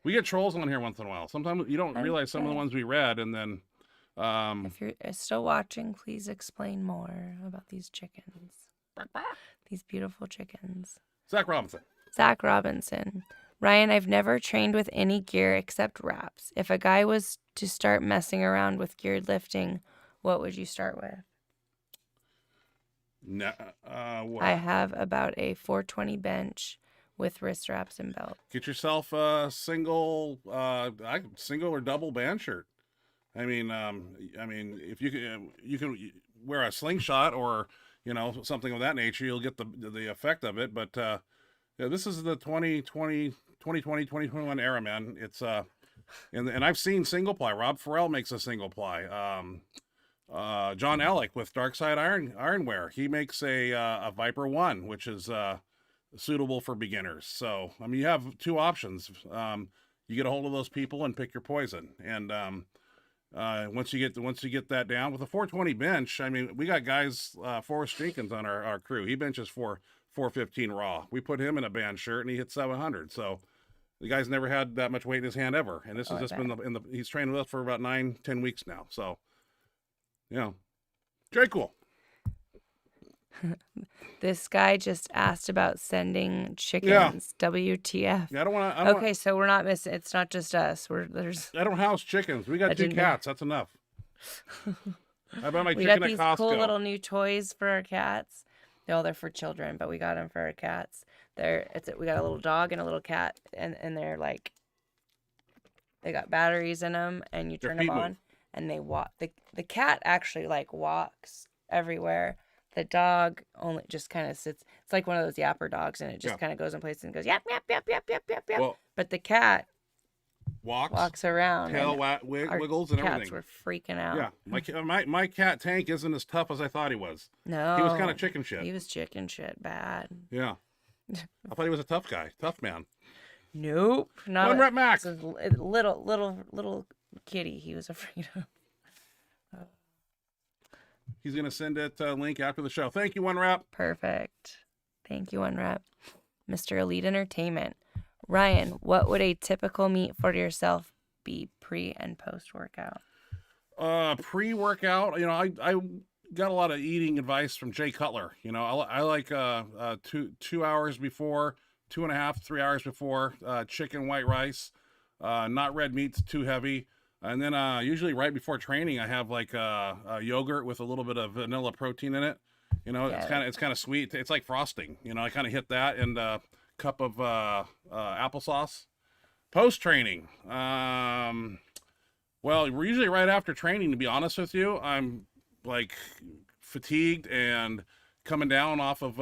We get trolls on here once in a while. Sometimes you don't realize some of the ones we read, and then. If you're still watching, please explain more about these chickens. These beautiful chickens. Zach Robinson. Zach Robinson. Ryan, I've never trained with any gear except wraps. If a guy was to start messing around with geared lifting, what would you start with? What? I have about a 420 bench with wrist wraps and belt. Get yourself a single or double band shirt. I mean, if you can wear a slingshot or something of that nature, you'll get the effect of it. But yeah, this is the 2021 era, man. It's and I've seen single ply. Rob Farrell makes a single ply. John Alec with Dark Side Ironwear. He makes a Viper 1, which is suitable for beginners. So I mean, you have two options. You get a hold of those people and pick your poison. And once you get that down with a 420 bench, I mean, we got guys, Forrest Jenkins on our crew. He benches for 415 raw. We put him in a band shirt and he hit 700. So the guy's never had that much weight in his hand ever. And this has just been he's trained with us for about 9-10 weeks now. So, very cool. This guy just asked about sending chickens. Yeah. WTF? Yeah, I don't want to. Okay, so we're not missing. It's not just us. I don't house chickens. We got 2 cats. That's enough. I buy my we chicken got at these Costco. cool little new toys for our cats. They're for children, but we got them for our cats. We got a little dog and a little cat, and they're like, they got batteries in them, and you turn them on, and they walk. The cat actually walks everywhere. The dog only just kind of sits. It's like one of those yapper dogs, and it just kind of goes in place and goes yap yap yap yap yap yap yap. Well, but the cat walks around. Tail wiggles and everything. Cats were freaking out. Yeah, my cat Tank isn't as tough as I thought he was. No, he was kind of chicken shit. He was chicken shit bad. Yeah, I thought he was a tough guy, tough man. Nope. Not 1 rep max. a little kitty he was afraid of. He's going to send it link after the show. Thank you, 1 rep. Perfect. Thank you, 1 rep. Mr. Elite Entertainment. Ryan, what would a typical meet for yourself be pre and post workout? Pre-workout, I got a lot of eating advice from Jay Cutler. I like 2 hours before, 2.5, 3 hours before, chicken, white rice, not red meats too heavy. And then usually right before training, I have like a yogurt with a little bit of vanilla protein in it. It's kind of sweet. It's like frosting. I kind of hit that and a cup of applesauce. Post training, well, we're usually right after training. To be honest with you, I'm like fatigued and coming down off of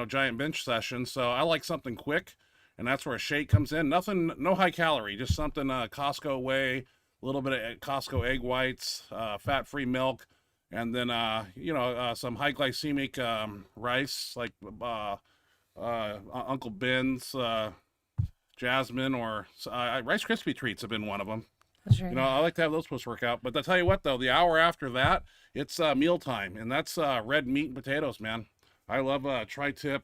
giant bench sessions. So I like something quick, and that's where a shake comes in. Nothing, no high calorie, just something Costco whey. A little bit of Costco egg whites, fat-free milk, and then some high glycemic rice like Uncle Ben's Jasmine or Rice Krispie treats have been one of them. That's right. I like to have those post-workout. But I'll tell you what, though, the hour after that, it's mealtime, and that's red meat and potatoes, man. I love tri-tip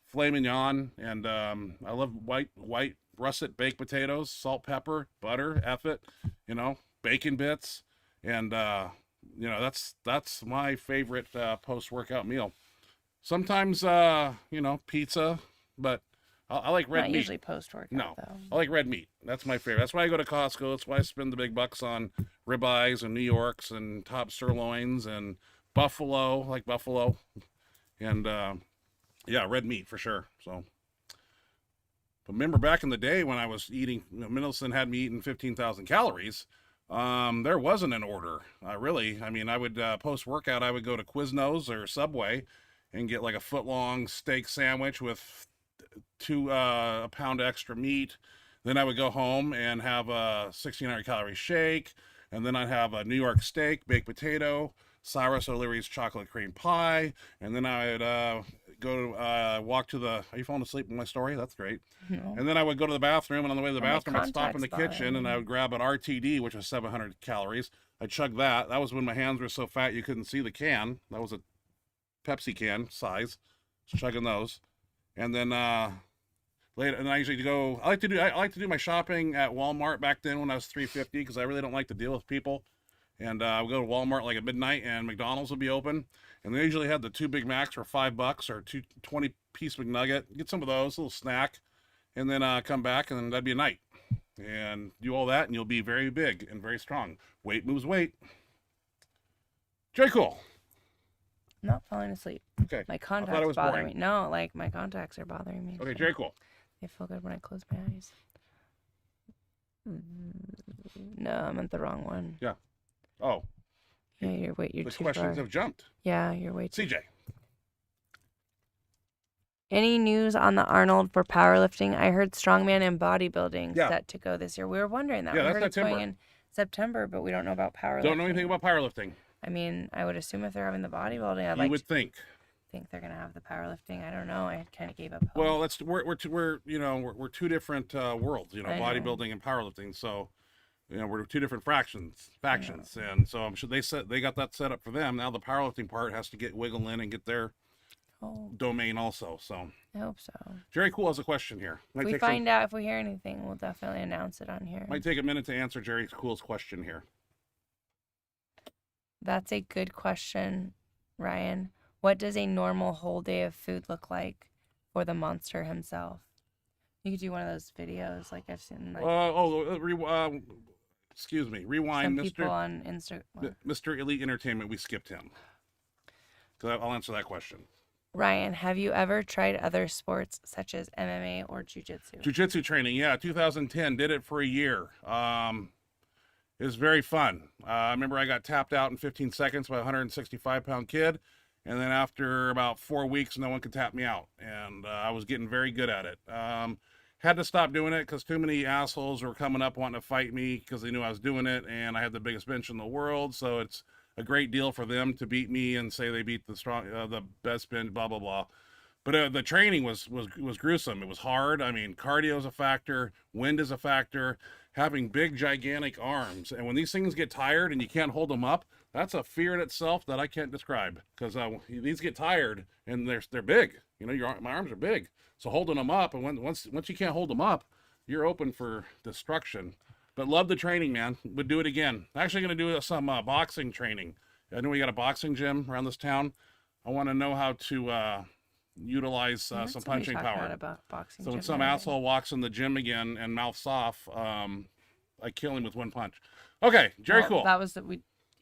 filet mignon, and I love white russet baked potatoes, salt, pepper, butter, it, bacon bits, and that's my favorite post-workout meal. Sometimes pizza, but I like red meat. Not usually post-workout, no, though. I like red meat. That's my favorite. That's why I go to Costco. That's why I spend the big bucks on ribeyes and New Yorks and top sirloins and buffalo, like buffalo, and red meat for sure. So. But remember back in the day when I was eating, Middleton had me eating 15,000 calories. There wasn't an order, really. I mean, I would post-workout, I would go to Quiznos or Subway and get like a foot-long steak sandwich with a pound extra meat. Then I would go home and have a 1,600 calorie shake, and then I'd have a New York steak, baked potato, Cyrus O'Leary's chocolate cream pie, and then I would walk to the. Are you falling asleep in my story? That's great. No. And then I would go to the bathroom, and on the way to the bathroom, I'd stop in the contact's kitchen, and I bothering would grab an RTD, which was 700 calories. I'd chug that. That was when my hands were so fat you couldn't see the can. That was a Pepsi can size. Just chugging those, and then later. And I usually go. I like to do my shopping at Walmart back then when I was 350 because I really don't like to deal with people. And I would go to Walmart like at midnight, and McDonald's would be open. And they usually had the 2 Big Macs for $5 or 20-piece McNugget. Get some of those, a little snack, and then come back, and then that'd be a night. And do all that, and you'll be very big and very strong. Weight moves weight. Very cool. I'm not falling asleep. Okay. My I contacts thought it was bother boring. me. No, like my contacts are bothering me. Okay, so very cool. They feel good when I close my eyes. No, I'm at the wrong one. Yeah. Oh. Yeah, you're The too questions far. have jumped. Yeah, you're way too. CJ. Any news on the Arnold for powerlifting? I heard strongman and bodybuilding Yeah. set to go this year. We were wondering that. Yeah, we that's heard it's going September. in September, but we don't know about powerlifting. Don't know anything about powerlifting. I mean, I would assume if they're having the bodybuilding, I'd You like would to think. think they're gonna have the powerlifting. I don't know. I kind of gave up hope. Well, we're two different worlds, I know. bodybuilding and powerlifting. So, we're two different factions, and so I'm sure they got that set up for them. Now the powerlifting part has to get wiggle in and get their domain also. So I hope so. Jerry Cool has a question here. If we find out, if we hear anything, we'll definitely announce it on here. Might take a minute to answer Jerry Cool's question here. That's a good question, Ryan. What does a normal whole day of food look like for the monster himself? You could do one of those videos like I've seen. Like, excuse me. Rewind, some people on Instagram. Mr. Elite Entertainment. We skipped him. So I'll answer that question. Ryan, have you ever tried other sports such as MMA or jiu-jitsu? Jiu-jitsu training, yeah. 2010, did it for a year. It was very fun. I remember I got tapped out in 15 seconds by a 165-pound kid. And then after about 4 weeks, no one could tap me out. And I was getting very good at it. Had to stop doing it because too many assholes were coming up wanting to fight me because they knew I was doing it. And I had the biggest bench in the world. So it's a great deal for them to beat me and say they beat the best bench, blah, blah, blah. But the training was gruesome. It was hard. I mean, cardio is a factor, wind is a factor, having big, gigantic arms. And when these things get tired and you can't hold them up, that's a fear in itself that I can't describe. Because these get tired and they're big. You know, my arms are big. So holding them up, and once you can't hold them up, you're open for destruction. But love the training, man. Would do it again. Actually going to do some boxing training. I know we got a boxing gym around this town. I want to know how to utilize some punching power. About boxing so when gym some the other asshole walks in the gym again and mouths off, I kill him with one punch. Okay, Jerry Well, Cool. That was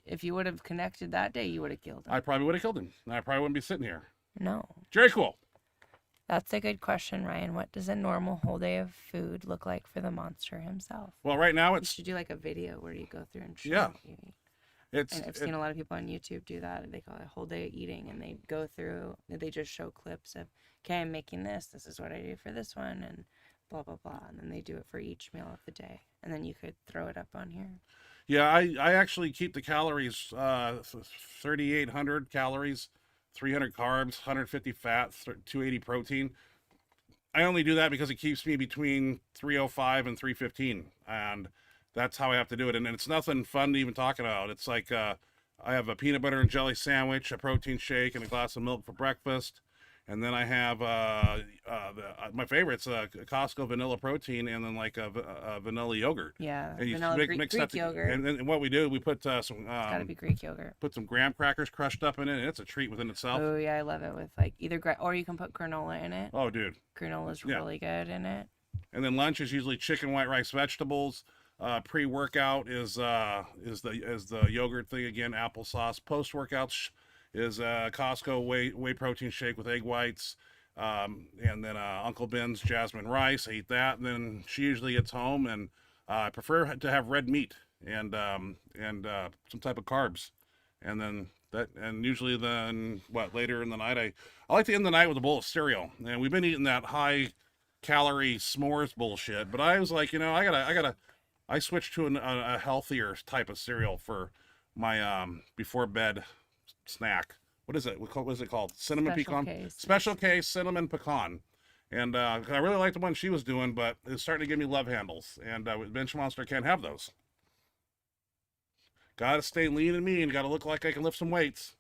if you would have connected that day, you would have killed him. I probably would have killed him. I probably wouldn't be sitting here. No. Jerry Cool. That's a good question, Ryan. What does a normal whole day of food look like for the monster himself? Well, right now You it's should do like a video where you go through and show Yeah. what you eat. it's And I've seen a lot of people on YouTube do that. They call it a whole day of eating, and they go through. They just show clips of, okay, I'm making this. This is what I do for this one, and blah blah blah. And then they do it for each meal of the day, and then you could throw it up on here. Yeah, I actually keep the calories 3,800 calories, 300 carbs, 150 fat, 280 protein. I only do that because it keeps me between 305 and 315, and that's how I have to do it. And it's nothing fun to even talk about. It's like I have a peanut butter and jelly sandwich, a protein shake, and a glass of milk for breakfast. And then I have my favorites, Costco vanilla protein, and then like a vanilla yogurt. Yeah, And you vanilla mix Greek that yogurt. And then what we do, we put some It's gotta be Greek yogurt. put some graham crackers crushed up in it, and it's a treat within itself. Oh yeah, I love it with like either or you can put granola in it. Oh, dude. Granola's Yeah. really good in it. And then lunch is usually chicken, white rice, vegetables. Pre-workout is the yogurt thing again, applesauce. Post-workout is Costco whey protein shake with egg whites. And then Uncle Ben's jasmine rice. I eat that, and then she usually gets home, and I prefer to have red meat and some type of carbs, and then usually then later in the night I like to end the night with a bowl of cereal. And we've been eating that high calorie s'mores bullshit, but I was like, I switched to a healthier type of cereal for my before bed snack. What is it? What is it called? Cinnamon Special pecan? K. Special K cinnamon pecan. And I really liked the one she was doing, but it's starting to give me love handles. And with Benchmonster, I can't have those. Gotta stay lean and mean. Gotta look like I can lift some weights.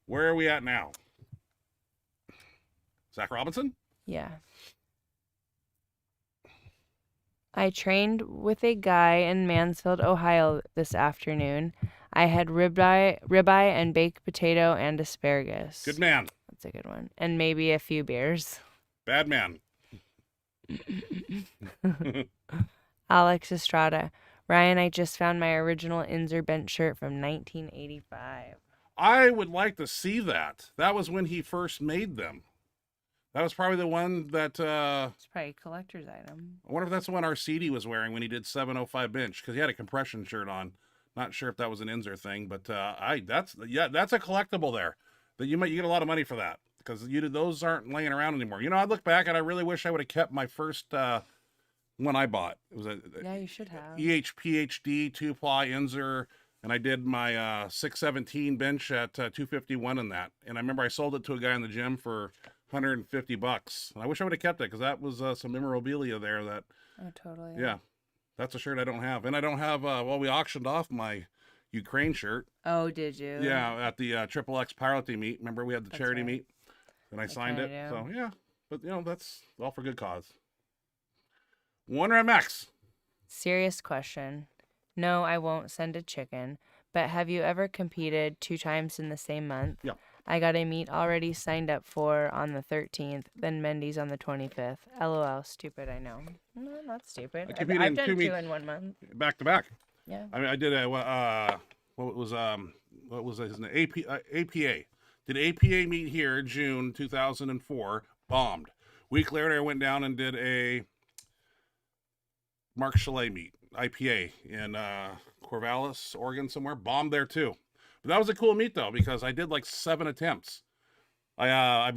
Where are we at now? Zach Robinson? Yeah. I trained with a guy in Mansfield, Ohio this afternoon. I had ribeye and baked potato and asparagus. Good man. That's a good one. And maybe a few beers. Bad man. Alex Estrada. Ryan, I just found my original Inzer bench shirt from 1985. I would like to see that. That was when he first made them. That was probably the one that It's probably a collector's item. I wonder if that's the one our CD was wearing when he did 705 bench, because he had a compression shirt on. Not sure if that was an Inzer thing, but that's a collectible there. That you get a lot of money for that, because those aren't laying around anymore. I look back and I really wish I would have kept my first one I bought. It was Yeah, you should have. EHPHD 2-ply Inzer, and I did my 617 bench at 251 in that. And I remember I sold it to a guy in the gym for $150. And I wish I would have kept it, because that was some memorabilia there that. Oh, totally. Yeah. That's a shirt I don't have. And I don't have, we auctioned off my Ukraine shirt. Oh, did you? Yeah, at the Triple X Powerlifting meet. Remember we had the That's charity right. meet? And I signed it. kinda do. So, yeah. But, that's all for good cause. One MX. Serious question. No, I won't send a chicken. But have you ever competed 2 times in the same month? Yeah. I got a meet already signed up for on the 13th, then Mendy's on the 25th. LOL, stupid, I know. No, not stupid. I competed I've in done 2 2 meets. in 1 month. Back to back. Yeah. I mean, I did what was his name? APA. Did APA meet here June 2004? Bombed. Week later, I went down and did a Mark Chalet meet, IPA, in Corvallis, Oregon, somewhere. Bombed there too. But that was a cool meet though, because I did like 7 attempts. I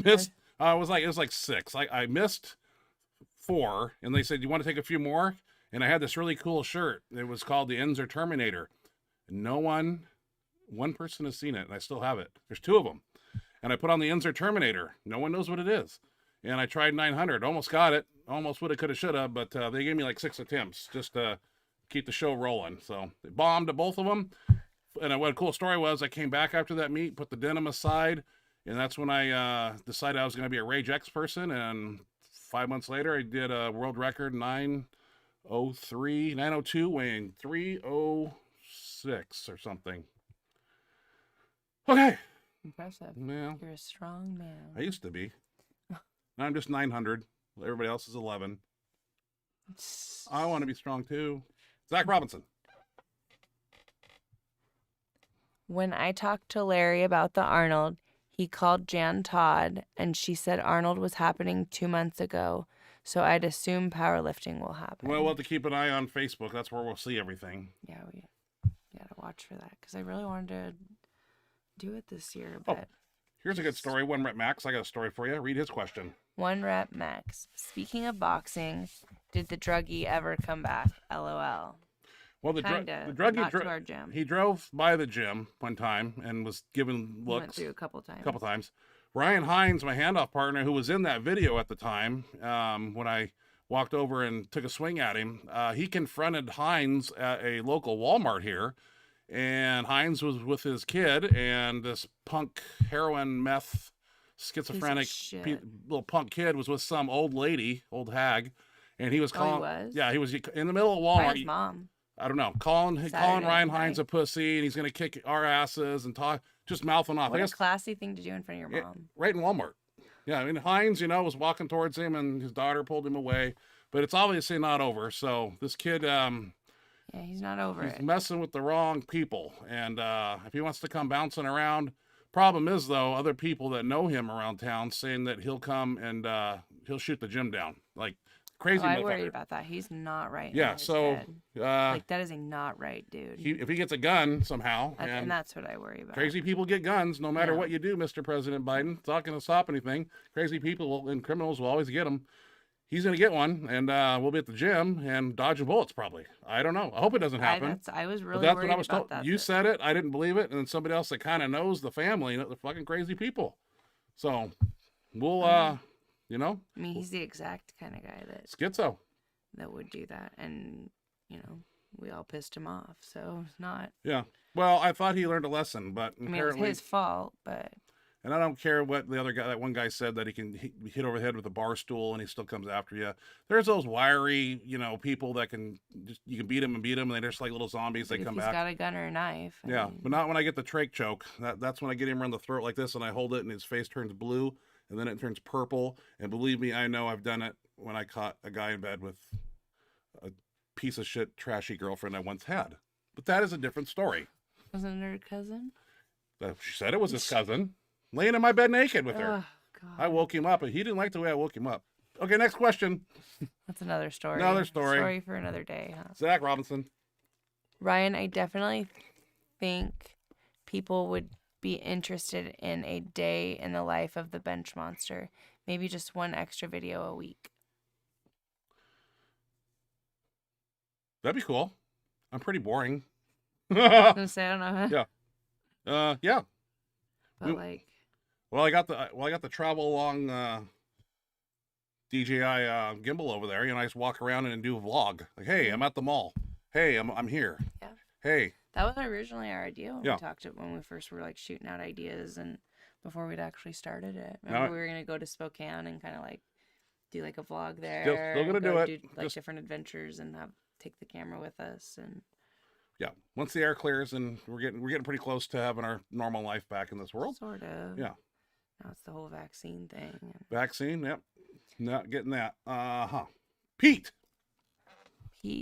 missed. It was like 6. I missed 4, and they said, "You want to take a few more?" And I had this really cool shirt. It was called the Inzer Terminator. And one person has seen it, and I still have it. There's 2 of them. and I put on the Inzer Terminator. No one knows what it is. And I tried 900, almost got it, almost woulda, coulda, shoulda, but they gave me like 6 attempts just to keep the show rolling. So they bombed at both of them. And what a cool story was, I came back after that meet, put the denim aside, and that's when I decided I was going to be a Rage X person. And 5 months later, I did a world record 902, weighing 306 or something. Okay. Impressive. Yeah. You're a strong man. I used to be. Now I'm just 900. Everybody else is 11. I want to be strong too. Zach Robinson. When I talked to Larry about the Arnold, he called Jan Todd, and she said Arnold was happening 2 months ago, so I'd assume powerlifting will happen. Well, we'll have to keep an eye on Facebook. That's where we'll see everything. Yeah, we gotta watch for that, because I really wanted to do it this year. Oh, But here's a good story. One Rep Max, I got a story for you. Read his question. One Rep Max. Speaking of boxing, did the druggie ever come back? LOL. Well, the druggie, not to our gym. he drove by the gym one time and was given We went looks through a couple times. Ryan Hines, my handoff partner, who was in that video at the time, when I walked over and took a swing at him, he confronted Hines at a local Walmart here, and Hines was with his kid, and this punk heroin meth schizophrenic little punk kid was with some old lady, old hag, and he was calling. Oh, he was? Yeah, he was in the middle of Walmart. His mom. I don't know, calling Ryan Hines a pussy, and he's gonna kick our asses and talk, just mouthing off. What a classy thing to do in front of your mom. Right in Walmart. Yeah, I mean Hines, was walking towards him, and his daughter pulled him away, but it's obviously not over. So this kid, yeah, he's not over he's it. messing with the wrong people, and if he wants to come bouncing around, problem is though, other people that know him around town saying that he'll come and he'll shoot the gym down, like. Crazy motherfucker. I worried about that. He's not right. Yeah, so like that is a not right dude. If he gets a gun somehow, and that's what I worry about. Crazy people get guns, no matter what you do, Mr. President Biden. It's not going to stop anything. Crazy people and criminals will always get them. He's going to get one, and we'll be at the gym and dodging bullets probably. I don't know. I hope it doesn't happen. I was really but that's worried what I was about told. that. You said it. I didn't believe it, and then somebody else that kind of knows the family, they're fucking crazy people. So we'll, I mean, he's the exact kind of guy schizo. That would do that, and we all pissed him off, so it's not. Yeah, well, I thought he learned a lesson, but apparently it's his fault. But and I don't care what the other guy, that one guy said that he can hit over the head with a bar stool and he still comes after you. There's those wiry, people that you can beat them, and they're just like little zombies. They come back. He's got a gun or a knife. I mean, but not when I get the trach choke. That's when I get him around the throat like this, and I hold it, and his face turns blue, and then it turns purple. And believe me, I know I've done it when I caught a guy in bed with a piece of shit, trashy girlfriend I once had. But that is a different story. Wasn't it her cousin? She said it was his cousin, laying in my bed naked with her. Oh, God. I woke him up, and he didn't like the way I woke him up. Okay, next question. That's another story. Another story. Story for another day, huh? Zach Robinson. Ryan, I definitely think people would be interested in a day in the life of the Benchmonster. Maybe just one extra video a week. That'd be cool. I'm pretty boring. I was gonna say, I don't know. Yeah. Yeah. But I got the travel along DJI gimbal over there. I just walk around and do a vlog. Like, hey, I'm at the mall. Hey, I'm here. Yeah. Hey. That was originally our idea when we talked when we first were shooting out ideas and before we'd actually started it. Remember we were gonna go to Spokane and kind of do a vlog there. Still gonna do it. Do different adventures and take the camera with us and. Yeah, once the air clears and we're getting pretty close to having our normal life back in this world. Sort of. Yeah. Now it's the whole vaccine thing. Vaccine, yep. Not getting that. Pete.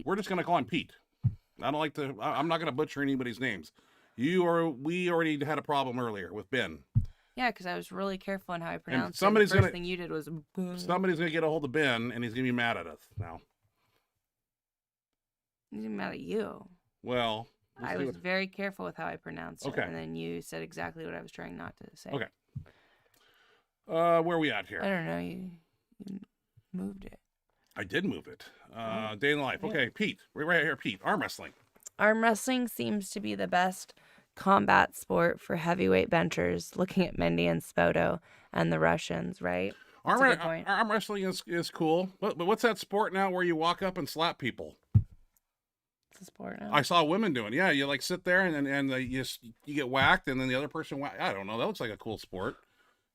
We're just gonna call him Pete. I don't like to. I'm not gonna butcher anybody's names. We already had a problem earlier with Ben. Yeah, because I was really careful on how I pronounced it. The first thing you did was. Somebody's gonna get a hold of Ben, and he's gonna be mad at us now. He's mad at you. Well, I was very careful with how I pronounced it, and then you said exactly what I was trying not to say. Okay. Where are we at here? I don't know. You moved it. I did move it. Day in the life. Okay, Pete. We're right here, Pete. Arm wrestling. Arm wrestling seems to be the best combat sport for heavyweight benchers, looking at Mendy and Spoto and the Russians, right? That's a good point. Arm wrestling is cool. But what's that sport now where you walk up and slap people? It's a sport now. I saw women doing. Yeah, you like sit there and you get whacked, and then the other person I don't know. That looks like a cool sport.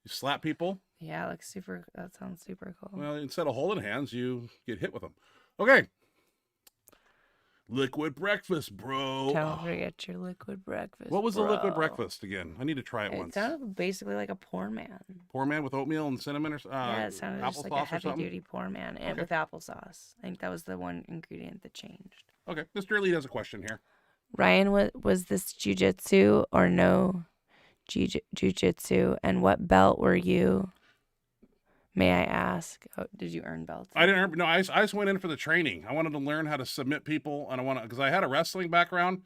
You slap people. Yeah, that sounds super cool. Well, instead of holding hands, you get hit with them. Okay. Liquid breakfast, bro. Don't forget your liquid breakfast. What was the liquid breakfast again? I need to try it once. It sounded basically like a poor man. Poor man with oatmeal and cinnamon, or yeah, it sounded just like a heavy-duty poor man, and with applesauce. I think that was the one ingredient that changed. Okay, Mr. Elite has a question here. Ryan, was this jiu-jitsu or no jiu-jitsu, and what belt were you? May I ask? Oh, did you earn belts? I didn't. No, I just went in for the training. I wanted to learn how to submit people, and because I had a wrestling background,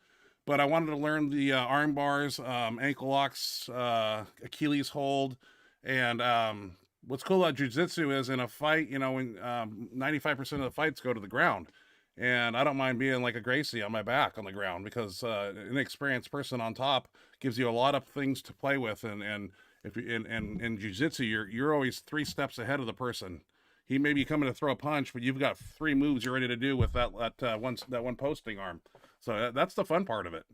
but I wanted to learn the arm bars, ankle locks, Achilles hold, and what's cool about jiu-jitsu is in a fight, when 95% of the fights go to the ground, and I don't mind being like a Gracie on my back on the ground because an inexperienced person on top gives you a lot of things to play with, and if you in jiu-jitsu, you're always 3 steps ahead of the person. He may be coming to throw a punch, but you've got 3 moves you're ready to do with that one posting arm. So that's the fun part of it.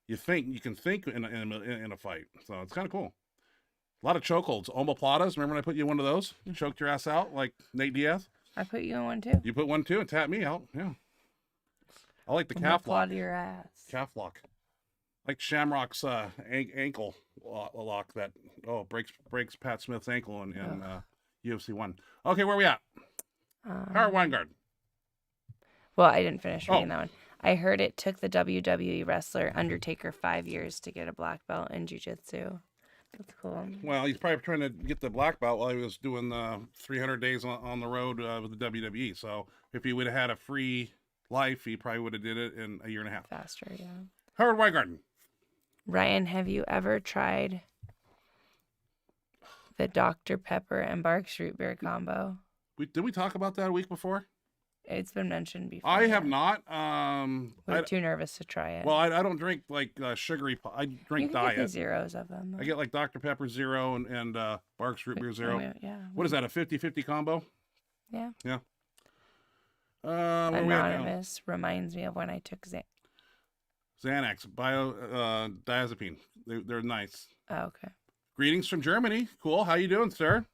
You can think in a fight. So it's kind of cool. A lot of chokeholds, omoplatas. Remember when I put you in one of those? Choked your ass out like Nate Diaz. I put you in one too. You put one too and tapped me out. Yeah. I like the calf lock. Your ass. Calf lock. Like Shamrock's ankle lock that breaks Pat Smith's ankle in UFC 1. Okay, where are we at? Howard Weingart. Well, I didn't finish reading that one. I heard it took the WWE wrestler Undertaker 5 years to get a black belt in jiu-jitsu. That's cool. Well, he's probably trying to get the black belt while he was doing the 300 days on the road with the WWE. So if he would have had a free life, he probably would have did it in a year and a half. Faster, yeah. Howard Weingart. Ryan, have you ever tried the Dr. Pepper and Barks root beer combo? Did we talk about that a week before? It's been mentioned before. I have not. We're too nervous to try it. Well, I don't drink like sugary. I drink diet. Get the zeros of them. I get like Dr. Pepper Zero and Barks root beer Zero. Yeah. What is that? A 50-50 combo? Yeah. Yeah. Anonymous reminds me of when I took Xanax, diazepine. They're nice. Oh, okay. Greetings from Germany. Cool. How you doing, sir?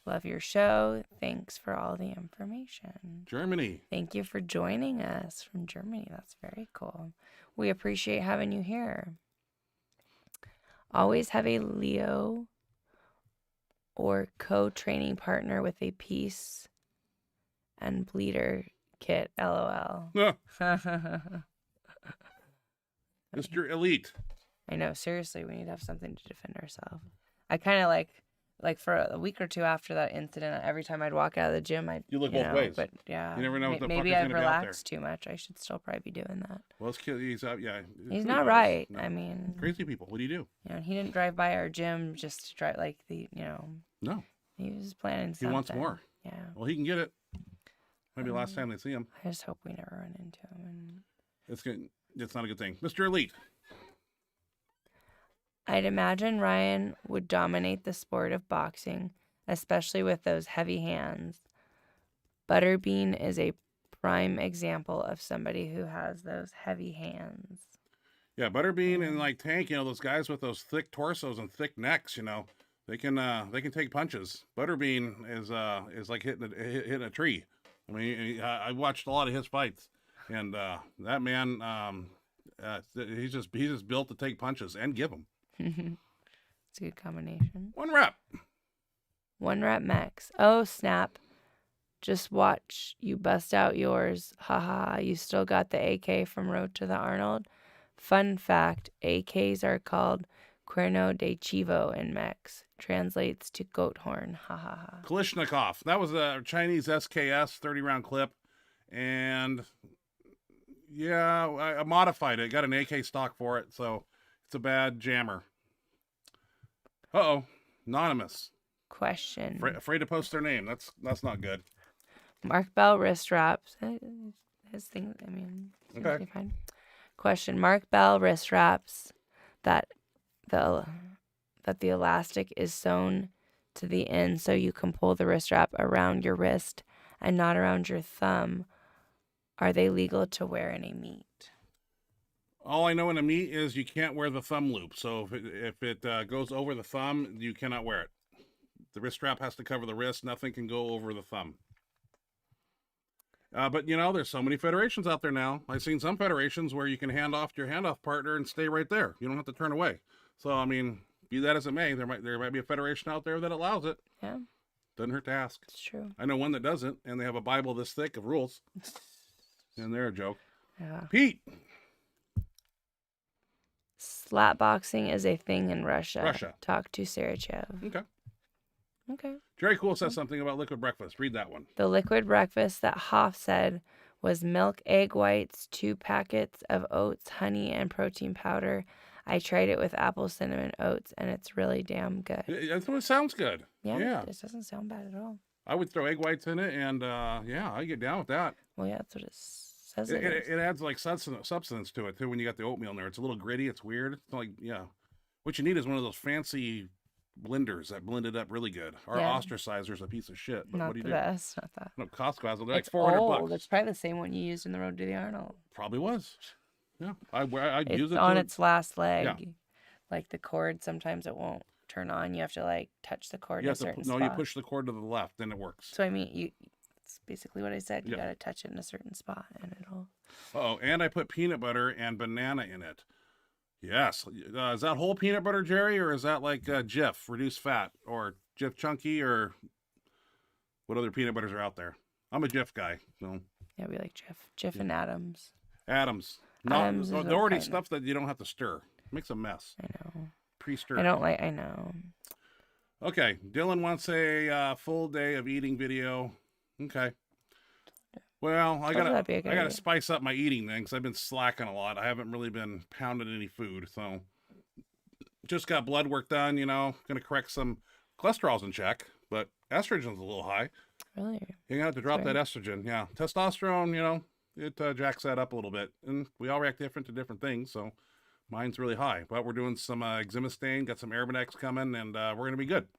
Love your show. Thanks for all the information. Germany. Thank you for joining us from Germany. That's very cool. We appreciate having you here. Always have a Leo or co-training partner with a piece and bleeder kit. LOL. Mr. Elite. I know. Seriously, we need to have something to defend ourselves. I kind of like for a week or two after that incident, every time I'd walk out of the gym, you look both ways. But yeah, you never know what the maybe fuck I've is gonna be out there. relaxed too much. I should still probably be doing that. Well, he's out. Yeah, he's not right. No. I mean, crazy people. What do you do? He didn't drive by our gym just to try No. He was planning something. He wants more. Yeah. Well, he can get it. Maybe last time they see him. I just hope we never run into him. It's good. It's not a good thing. Mr. Elite. I'd imagine Ryan would dominate the sport of boxing, especially with those heavy hands. Butterbean is a prime example of somebody who has those heavy hands. Yeah, Butterbean and like Tank, those guys with those thick torsos and thick necks, they can take punches. Butterbean is like hitting a tree. I mean, I watched a lot of his fights, and that man, he's just built to take punches and give them. It's a good combination. 1 rep. 1 rep max. Oh, snap. Just watch you bust out yours. Haha, you still got the AK from Road to the Arnold. Fun fact, AKs are called Cuerno de Chivo in Mex. Translates to goat horn. Ha ha ha. Kalashnikov. That was a Chinese SKS 30-round clip. And yeah, I modified it. Got an AK stock for it, so it's a bad jammer. Uh-oh. Anonymous. Question. Afraid to post their name. That's not good. Mark Bell wrist wraps. His thing, seems to be fine. Question. Mark Bell wrist wraps. that the elastic is sewn to the end so you can pull the wrist wrap around your wrist and not around your thumb. Are they legal to wear in a meet? All I know in a meet is you can't wear the thumb loop. So if it goes over the thumb, you cannot wear it. The wrist strap has to cover the wrist. Nothing can go over the thumb. But, you know, there's so many federations out there now. I've seen some federations where you can hand off to your handoff partner and stay right there. You don't have to turn away. So, I mean, be that as it may, there might be a federation out there that allows it. Yeah. Doesn't hurt to ask. It's true. I know one that doesn't, and they have a Bible this thick of rules. And they're a joke. Yeah. Pete! Slap boxing is a thing in Russia. Russia. Talk to Sarachev. Okay. Okay. Jerry Cool says something about liquid breakfast. Read that one. The liquid breakfast that Hoff said was milk, egg whites, 2 packets of oats, honey, and protein powder. I tried it with apple cinnamon oats, and it's really damn good. That's what it sounds good. Yeah. It doesn't sound bad at all. I would throw egg whites in it, and yeah, I get down with that. Well, yeah, that's what it says. It adds like substance to it too when you got the oatmeal in there. It's a little gritty. It's weird. It's like, yeah. What you need is one of those fancy blenders that blend it up really good. Our ostracizer's a piece of shit. But Not what do you the do? best. Not that. No, Costco has them. They're It's like $400. old. It's probably the same one you used in the Road to the Arnold. Probably was. Yeah, I It's use it on to- its last leg. Yeah. Like the cord, sometimes it won't turn on. You have to like touch the cord You in a have to, certain no, spot. you push the cord to the left, then it works. So I mean, it's basically what I said. You Yeah. gotta touch it in a certain spot, and it'll. Oh, and I put peanut butter and banana in it. Yes. Is that whole peanut butter, Jerry, or is that like Jif, reduced fat, or Jif Chunky, or what other peanut butters are out there? I'm a Jif guy. So Yeah, we like Jif and Adams. Adams. Adams is They're what already kind of- stuff that you don't have to stir. Makes a mess. I know. Pre-stir. I know. Okay. Dylan wants a full day of eating video. Okay. Well, I that'd be a good gotta idea. spice up my eating then, because I've been slacking a lot. I haven't really been pounding any food, so just got blood work done. You know, gonna correct some cholesterol's in check, but estrogen's a little high. Really? You're gonna have to drop Right. that estrogen. Yeah, testosterone. You know, it jacks that up a little bit, and we all react different to different things. So mine's really high, but we're doing some Eximestane, got some Arimidex coming, and we're gonna be good.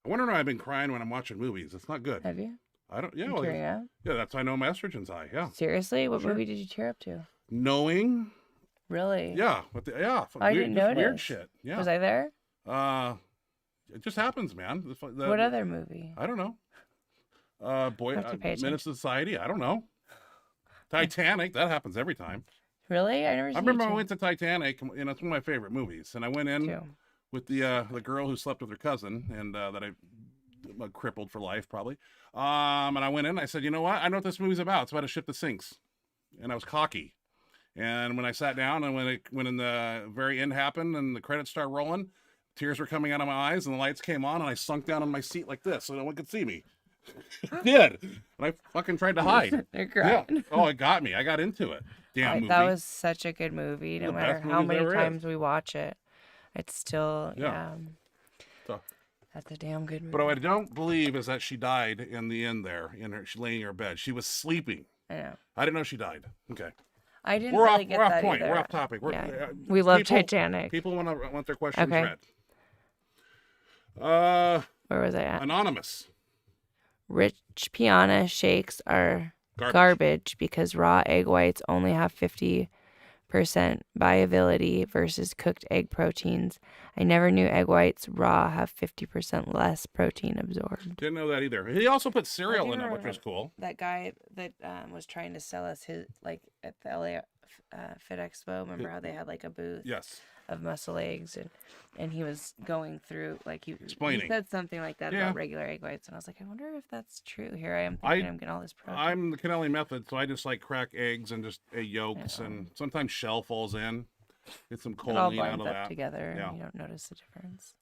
I wonder why I've been crying when I'm watching movies. It's not good. Have you? I don't. Yeah, You well, tearing up? yeah. That's how I know my estrogen's high. Yeah. Seriously? What Sure. movie did you tear up to? Knowing. Really? Yeah. I didn't just weird notice. shit. Yeah. Was I there? It just happens, man. What other movie? I don't know. Boy, Have to pay Menace to Society. I don't know. Titanic. That happens every time. Really? I never. I remember I went to Titanic. You know, it's one of my favorite movies, and I went in Too. with the girl who slept with her cousin, and that I crippled for life probably. And I went in. I said, you know what? I know what this movie's about. It's about a ship that sinks, and I was cocky. And when I sat down, and when in the very end happened, and the credits started rolling, tears were coming out of my eyes, and the lights came on, and I sunk down on my seat like this, so no one could see me. It did, and I fucking tried to hide. You're Yeah. crying. Oh, it got me. I got into it. Damn movie. That was such a good movie. No The matter best how movie many there is. times we watch it, it's still Yeah. So- That's a damn good movie. But what I don't believe is that she died in the end there. She laying in her bed. She was sleeping. I know. I didn't know she died. Okay. I didn't We're really off. get We're off that point. either. We're off topic. Yeah. We love people- Titanic. People want their questions Okay. read. Where was I at? Anonymous. Rich Piana shakes are Garbage. garbage because raw egg whites only have 50% viability versus cooked egg proteins. I never knew egg whites raw have 50% less protein absorbed. Didn't know that either. He also put cereal do in it, which remember was cool. That guy that was trying to sell us his, like, at the LA Fit Expo, remember how they had like a booth Yes. of muscle eggs, and he was going through, like, he Explaining. said something like that Yeah. about regular egg whites, and I was like, I wonder if that's true. Here I am thinking I'm getting all this protein. I'm the Kennelly method, so I just like crack eggs and just yolks, Yeah. and sometimes shell falls in. Get some It all choline out blends of up that. together, Yeah. and you don't notice the difference.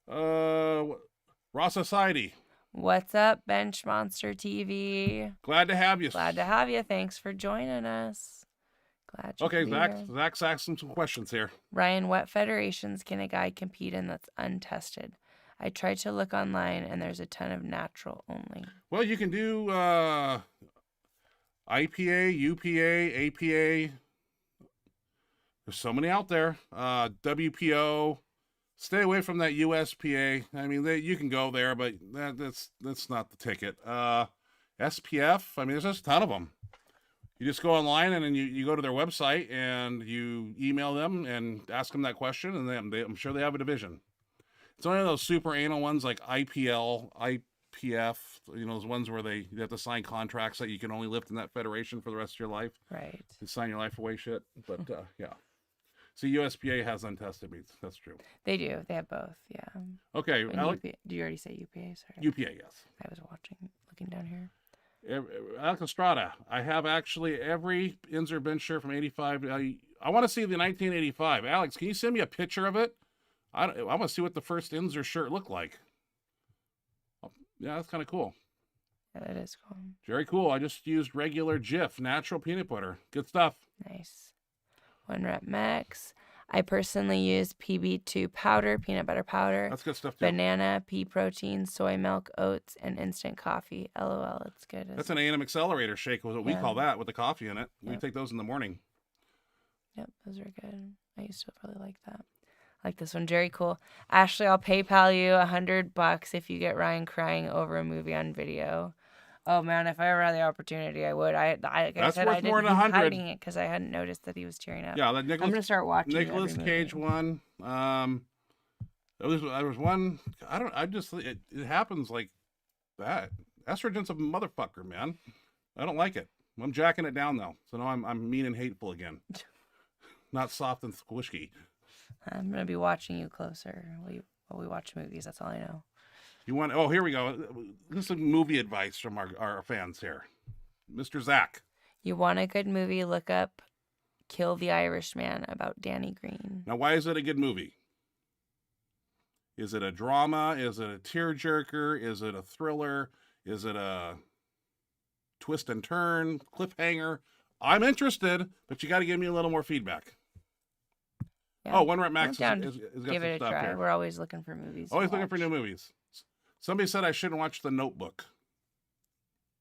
Raw Society. What's up, Benchmonster TV? Glad to have you. Glad to have you. Thanks for joining us. Glad you Okay, could be Zach. here. Zach's asking some questions here. Ryan, what federations can a guy compete in that's untested? I tried to look online, and there's a ton of natural only. Well, you can do IPA, UPA, APA. There's so many out there. WPO. Stay away from that USPA. I mean, you can go there, but that's not the ticket. SPF. I mean, there's just a ton of them. You just go online and then you go to their website and you email them and ask them that question, and I'm sure they have a division. It's only those super anal ones like IPL, IPF, those ones where you have to sign contracts that you can only lift in that federation for the rest of your life. Right. And sign your life away shit. But yeah. See, USPA has untested meats. That's true. They do. They have both. Yeah. Okay. Did you already say UPA? Sorry. UPA, yes. I was looking down here. Alex Estrada. I have actually every Inzer bench shirt from 85. I want to see the 1985. Alex, can you send me a picture of it? I want to see what the first Inzer shirt looked like. Yeah, that's kind of cool. Yeah, that is cool. Very cool. I just used regular Jif, natural peanut butter. Good stuff. Nice. 1 rep max. I personally use PB2 powder, peanut butter powder. That's good stuff too. Banana, pea protein, soy milk, oats, and instant coffee. LOL, it's good. That's an A&M accelerator shake, is what we call that, with the coffee in it. Yep. We take those in the morning. Yep, those are good. I used to really like that. I like this one. Very cool. Ashley, I'll PayPal you $100 if you get Ryan crying over a movie on video. Oh man, if I ever had the opportunity, I would. That's worth more than 100. Hiding it because I hadn't noticed that he was tearing up. Yeah, I'm gonna start watching Nicolas Cage one. There was one. It happens like that. Estrogen's a motherfucker, man. I don't like it. I'm jacking it down though, so now I'm mean and hateful again. Not soft and squishy. I'm gonna be watching you closer while we watch movies. That's all I know. Here we go. This is some movie advice from our fans here. Mr. Zach. You want a good movie, look up Kill the Irishman about Danny Green. Now, why is it a good movie? Is it a drama? Is it a tearjerker? Is it a thriller? Is it a twist and turn, cliffhanger? I'm interested, but you got to give me a little more feedback. Yeah. 1 rep max is got give some it a stuff try. here. We're always looking for movies. Always looking for new movies. Somebody said I shouldn't watch The Notebook.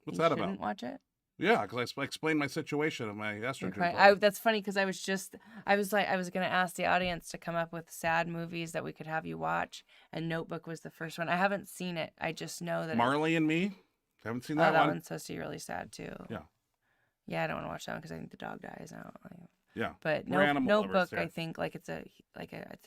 What's that about? Shouldn't watch it? Yeah, because I explained my situation of my estrogen. That's funny because I was going to ask the audience to come up with sad movies that we could have you watch, and Notebook was the first one. I haven't seen it. I just know that Marley and Me. Haven't seen that one. That one's supposed to be really sad too. Yeah. Yeah, I don't want to watch that one because I think the dog dies. Yeah. But Notebook, I think it's a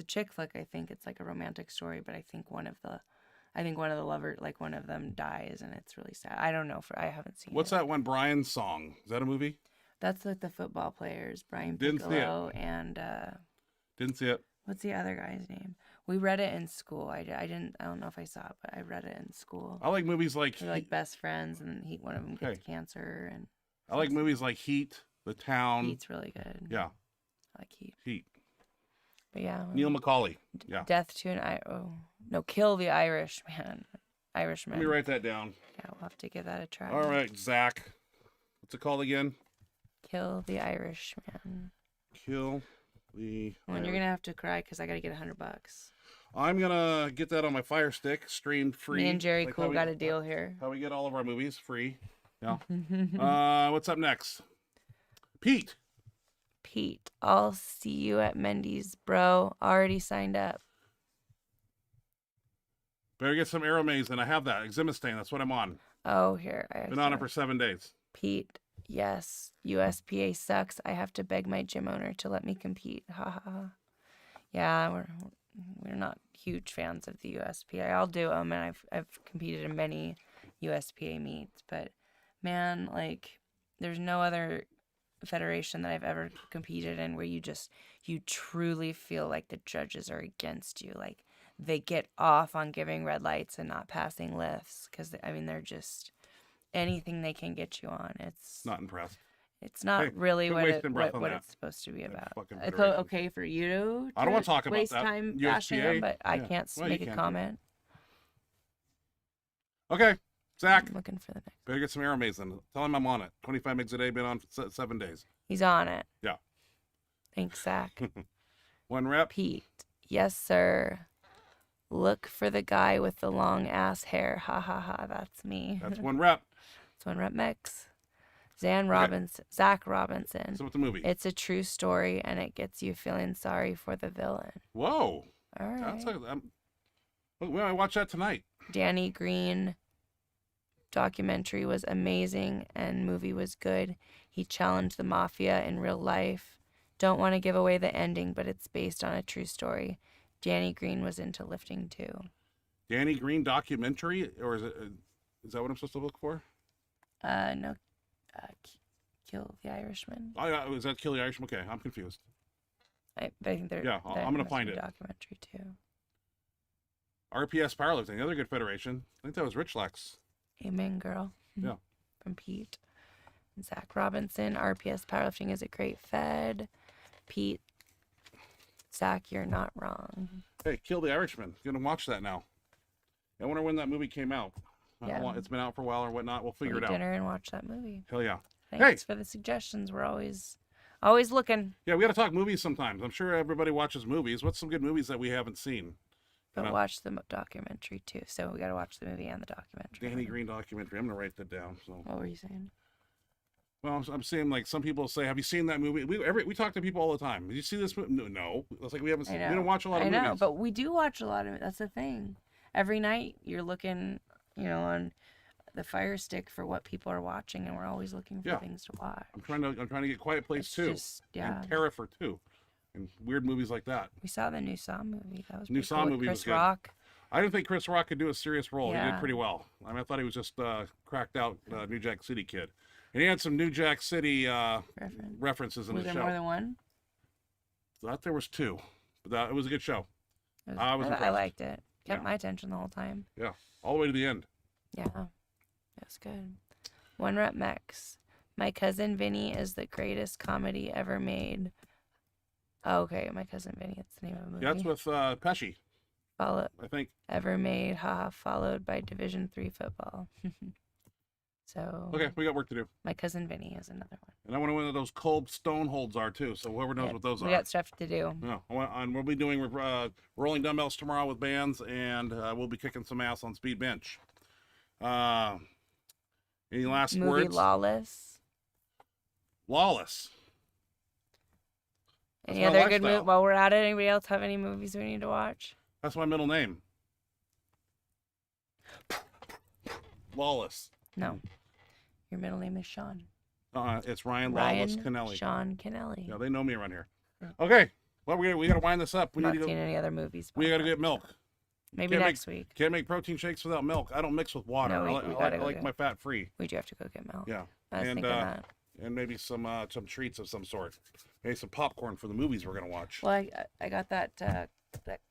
chick flick. I think it's like a romantic story, but I think one of the lovers, like one of them dies, and it's really sad. I don't know. I haven't seen. What's that one? Brian's Song. Is that a movie? That's with the football players, Brian Piccolo and. Didn't see it. What's the other guy's name? We read it in school. I don't know if I saw it, but I read it in school. I like movies like. They're like best friends, and one of them gets cancer, and. I like movies like Heat, The Town. Heat's really good. Yeah. I like Heat. Heat. But yeah. Neil McCauley. Yeah. Kill the Irishman. Irishman. Let me write that down. Yeah, we'll have to give that a try. All right, Zach. What's it called again? Kill the Irishman. Kill the. Well, you're gonna have to cry because I gotta get $100. I'm gonna get that on my Fire Stick, streamed free. Me and Jerry Cool got a deal here. How we get all of our movies free. Yeah. What's up next? Pete, I'll see you at Mendy's, bro. Already signed up. Better get some Aeromaze, and I have that. Eximistane, that's what I'm on. Oh, here. Been on it for 7 days. Pete, yes. USPA sucks. I have to beg my gym owner to let me compete. Ha ha ha. Yeah, we're not huge fans of the USPA. I'll do them, and I've competed in many USPA meets, but man, like, there's no other federation that I've ever competed in where you truly feel like the judges are against you. Like, they get off on giving red lights and not passing lifts because, they're just anything they can get you on. It's not impressed. It's not really what it's supposed to be about. It's okay for you to I don't want to talk about waste that. time bashing them, but I can't make a comment. Okay, Zach. I'm looking for the next. Better get some Aeromaze then. Tell him I'm on it. 25 mgs a day, been on for 7 days. He's on it. Yeah. Thanks, Zach. 1 rep. Pete. Yes, sir. Look for the guy with the long ass hair. Ha ha ha. That's me. That's 1 rep. It's 1 rep mix. Zach Robinson. So what's the movie? It's a true story, and it gets you feeling sorry for the villain. Whoa. All right. That's like, well, I watch that tonight. Danny Green documentary was amazing, and movie was good. He challenged the mafia in real life. Don't want to give away the ending, but it's based on a true story. Danny Green was into lifting too. Danny Green documentary, or is that what I'm supposed to look for? No. Kill the Irishman. Oh, is that Kill the Irishman? Okay, I'm confused. I think they're. Yeah, I'm gonna find it. Documentary too. RPS Powerlifting, the other good federation. I think that was Rich Lex. Amen, girl. Yeah. From Pete. Zach Robinson. RPS Powerlifting is a great fed. Pete. Zach, you're not wrong. Hey, Kill the Irishman. Gonna watch that now. I wonder when that movie came out. Yeah. It's been out for a while or whatnot. We'll figure it out. Dinner and watch that movie. Hell yeah. Thanks for the suggestions. We're always looking. Yeah, we got to talk movies sometimes. I'm sure everybody watches movies. What's some good movies that we haven't seen? But watch the documentary too. So we got to watch the movie and the documentary. Danny Green documentary. I'm gonna write that down. So. What were you saying? Well, I'm saying, like, some people say, "Have you seen that movie?" We talk to people all the time. Did you see this movie? No. It's like we haven't seen. We don't watch a lot of movies. I know, but we do watch a lot of it. That's the thing. Every night you're looking, on the Fire Stick for what people are watching, and we're always looking for things to watch. I'm trying to get Quiet Place too. And Terrifier too, and weird movies like that. We saw the new Saw movie. That was new Saw cool. movie Chris was good. Rock. I didn't think Chris Rock could do a serious role. Yeah. He did pretty well. I mean, I thought he was just cracked out New Jack City kid, and he had some New Jack City references in the show. Was there more than one? I thought there was two, but it was a good show. I liked it. Kept my attention the whole time. Yeah, all the way to the end. Yeah, it was good. One Rep Mex. My Cousin Vinny is the greatest comedy ever made. Oh, okay, My Cousin Vinny. It's the name of a movie. Yeah, that's with Pesci. I think. Ever made, haha, followed by Division III football. So. Okay, we got work to do. My Cousin Vinny is another one. And I want to know what those Kolb Stoneholds are too. So whoever knows what those are. We got stuff to do. Yeah, and we'll be doing rolling dumbbells tomorrow with bands, and we'll be kicking some ass on speed bench. Any last movie words? Lawless. Lawless. Any other good movie? While we're at it, anybody else have any movies we need to watch? That's my middle name. Lawless. No. Your middle name is Sean. It's Ryan Lawless Kennelly. Sean Kennelly. Yeah, they know me around here. Okay. Well, we got to wind this up. We Not need to go. Seen any other movies. We got to get milk. Maybe next week. Can't make protein shakes without milk. I don't mix with water. No, I like my fat free. We do have to go get milk. Yeah. I was thinking that. And maybe some treats of some sort. Maybe some popcorn for the movies we're gonna watch. Well, I got that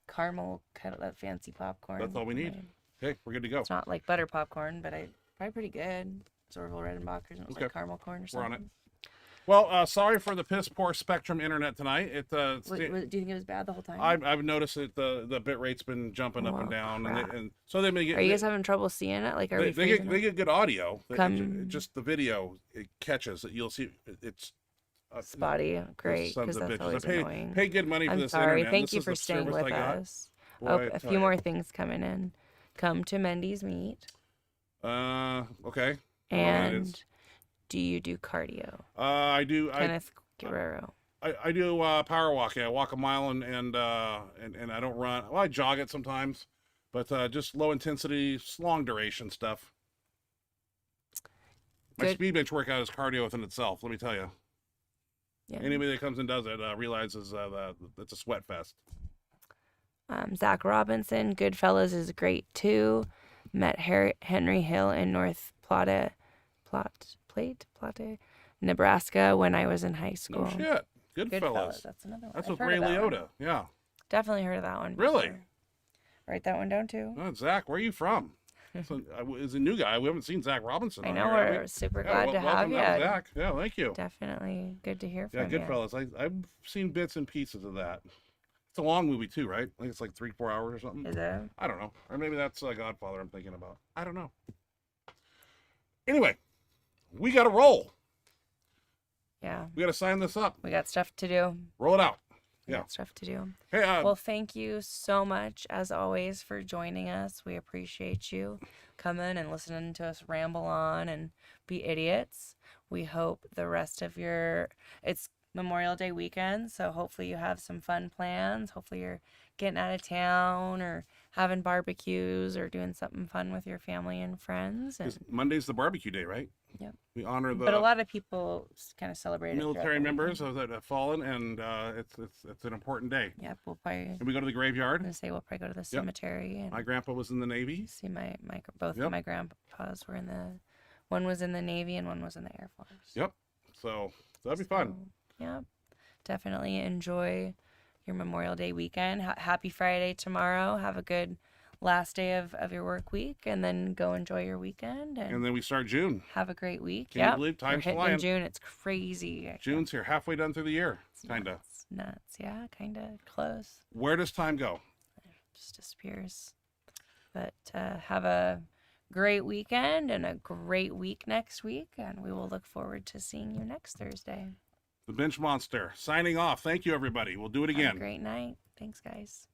caramel kind of that fancy popcorn. That's all we need. Okay, we're good to go. It's not like butter popcorn, but probably pretty good. Orville Redenbacher's, and it was like caramel corn or something. We're on it. Well, sorry for the piss poor Spectrum internet tonight. Do you think it was bad the whole time? I've noticed that the bit rate's been jumping up and down, and so they may get. Are you guys having trouble seeing it? Like, they get good audio. Just the video it catches. You'll see it's spotty. Great, because that's always annoying. Pay good money for this sorry. internet. Thank you for staying with us. A few more things coming in. Come to Mendy's Meat. Okay. And do you do cardio? I do. Kenneth Guerrero. I do power walking. I walk a mile and I don't run. Well, I jog it sometimes, but just low intensity, long duration stuff. My speed bench workout is cardio within itself. Let me tell you. Yeah. Anybody that comes and does it realizes that it's a sweat fest. Zach Robinson, Goodfellas is great too. Met Henry Hill in North Platte, Nebraska when I was in high school. No shit. Goodfellas. That's another one. That's with Ray Liotta. Yeah. Definitely heard of that one. Really? Write that one down too. Oh, Zach, where are you from? Is a new guy. We haven't seen Zach Robinson. I know. We're super glad to have you. Zach. Yeah, thank you. Definitely good to hear from you. Yeah, Goodfellas. I've seen bits and pieces of that. It's a long movie too, right? I think it's like 3-4 hours or something. Is it? I don't know. Or maybe that's Godfather I'm thinking about. I don't know. Anyway, we got to roll. Yeah. We got to sign this up. We got stuff to do. Roll it out. Yeah. Got stuff to do. Hey, well, thank you so much, as always, for joining us. We appreciate you coming and listening to us ramble on and be idiots. we hope the rest of it's Memorial Day weekend, so hopefully you have some fun plans. Hopefully you're getting out of town or having barbecues or doing something fun with your family and friends. And Monday's the barbecue day, right? Yep. We honor but a lot of people kind of celebrate it military members that have fallen, and it's an important day. Yep, we'll probably. And we go to the graveyard. I'm gonna say we'll probably go to the cemetery. And my grandpa was in the Navy. See both of my grandpas were one was in the Navy and one was in the Air Force. Yep. So that'd be fun. Yep. Definitely enjoy your Memorial Day weekend. Happy Friday tomorrow. Have a good last day of your work week, and then go enjoy your weekend. And then we start June. Have a great week. Can you believe time's flying? In June. It's crazy. June's here, halfway done through the year. Kinda. Nuts. Yeah, kinda close. Where does time go? It just disappears. But have a great weekend and a great week next week, and we will look forward to seeing you next Thursday. The Bench Monster signing off. Thank you, everybody. We'll do it again. Have a great night. Thanks, guys.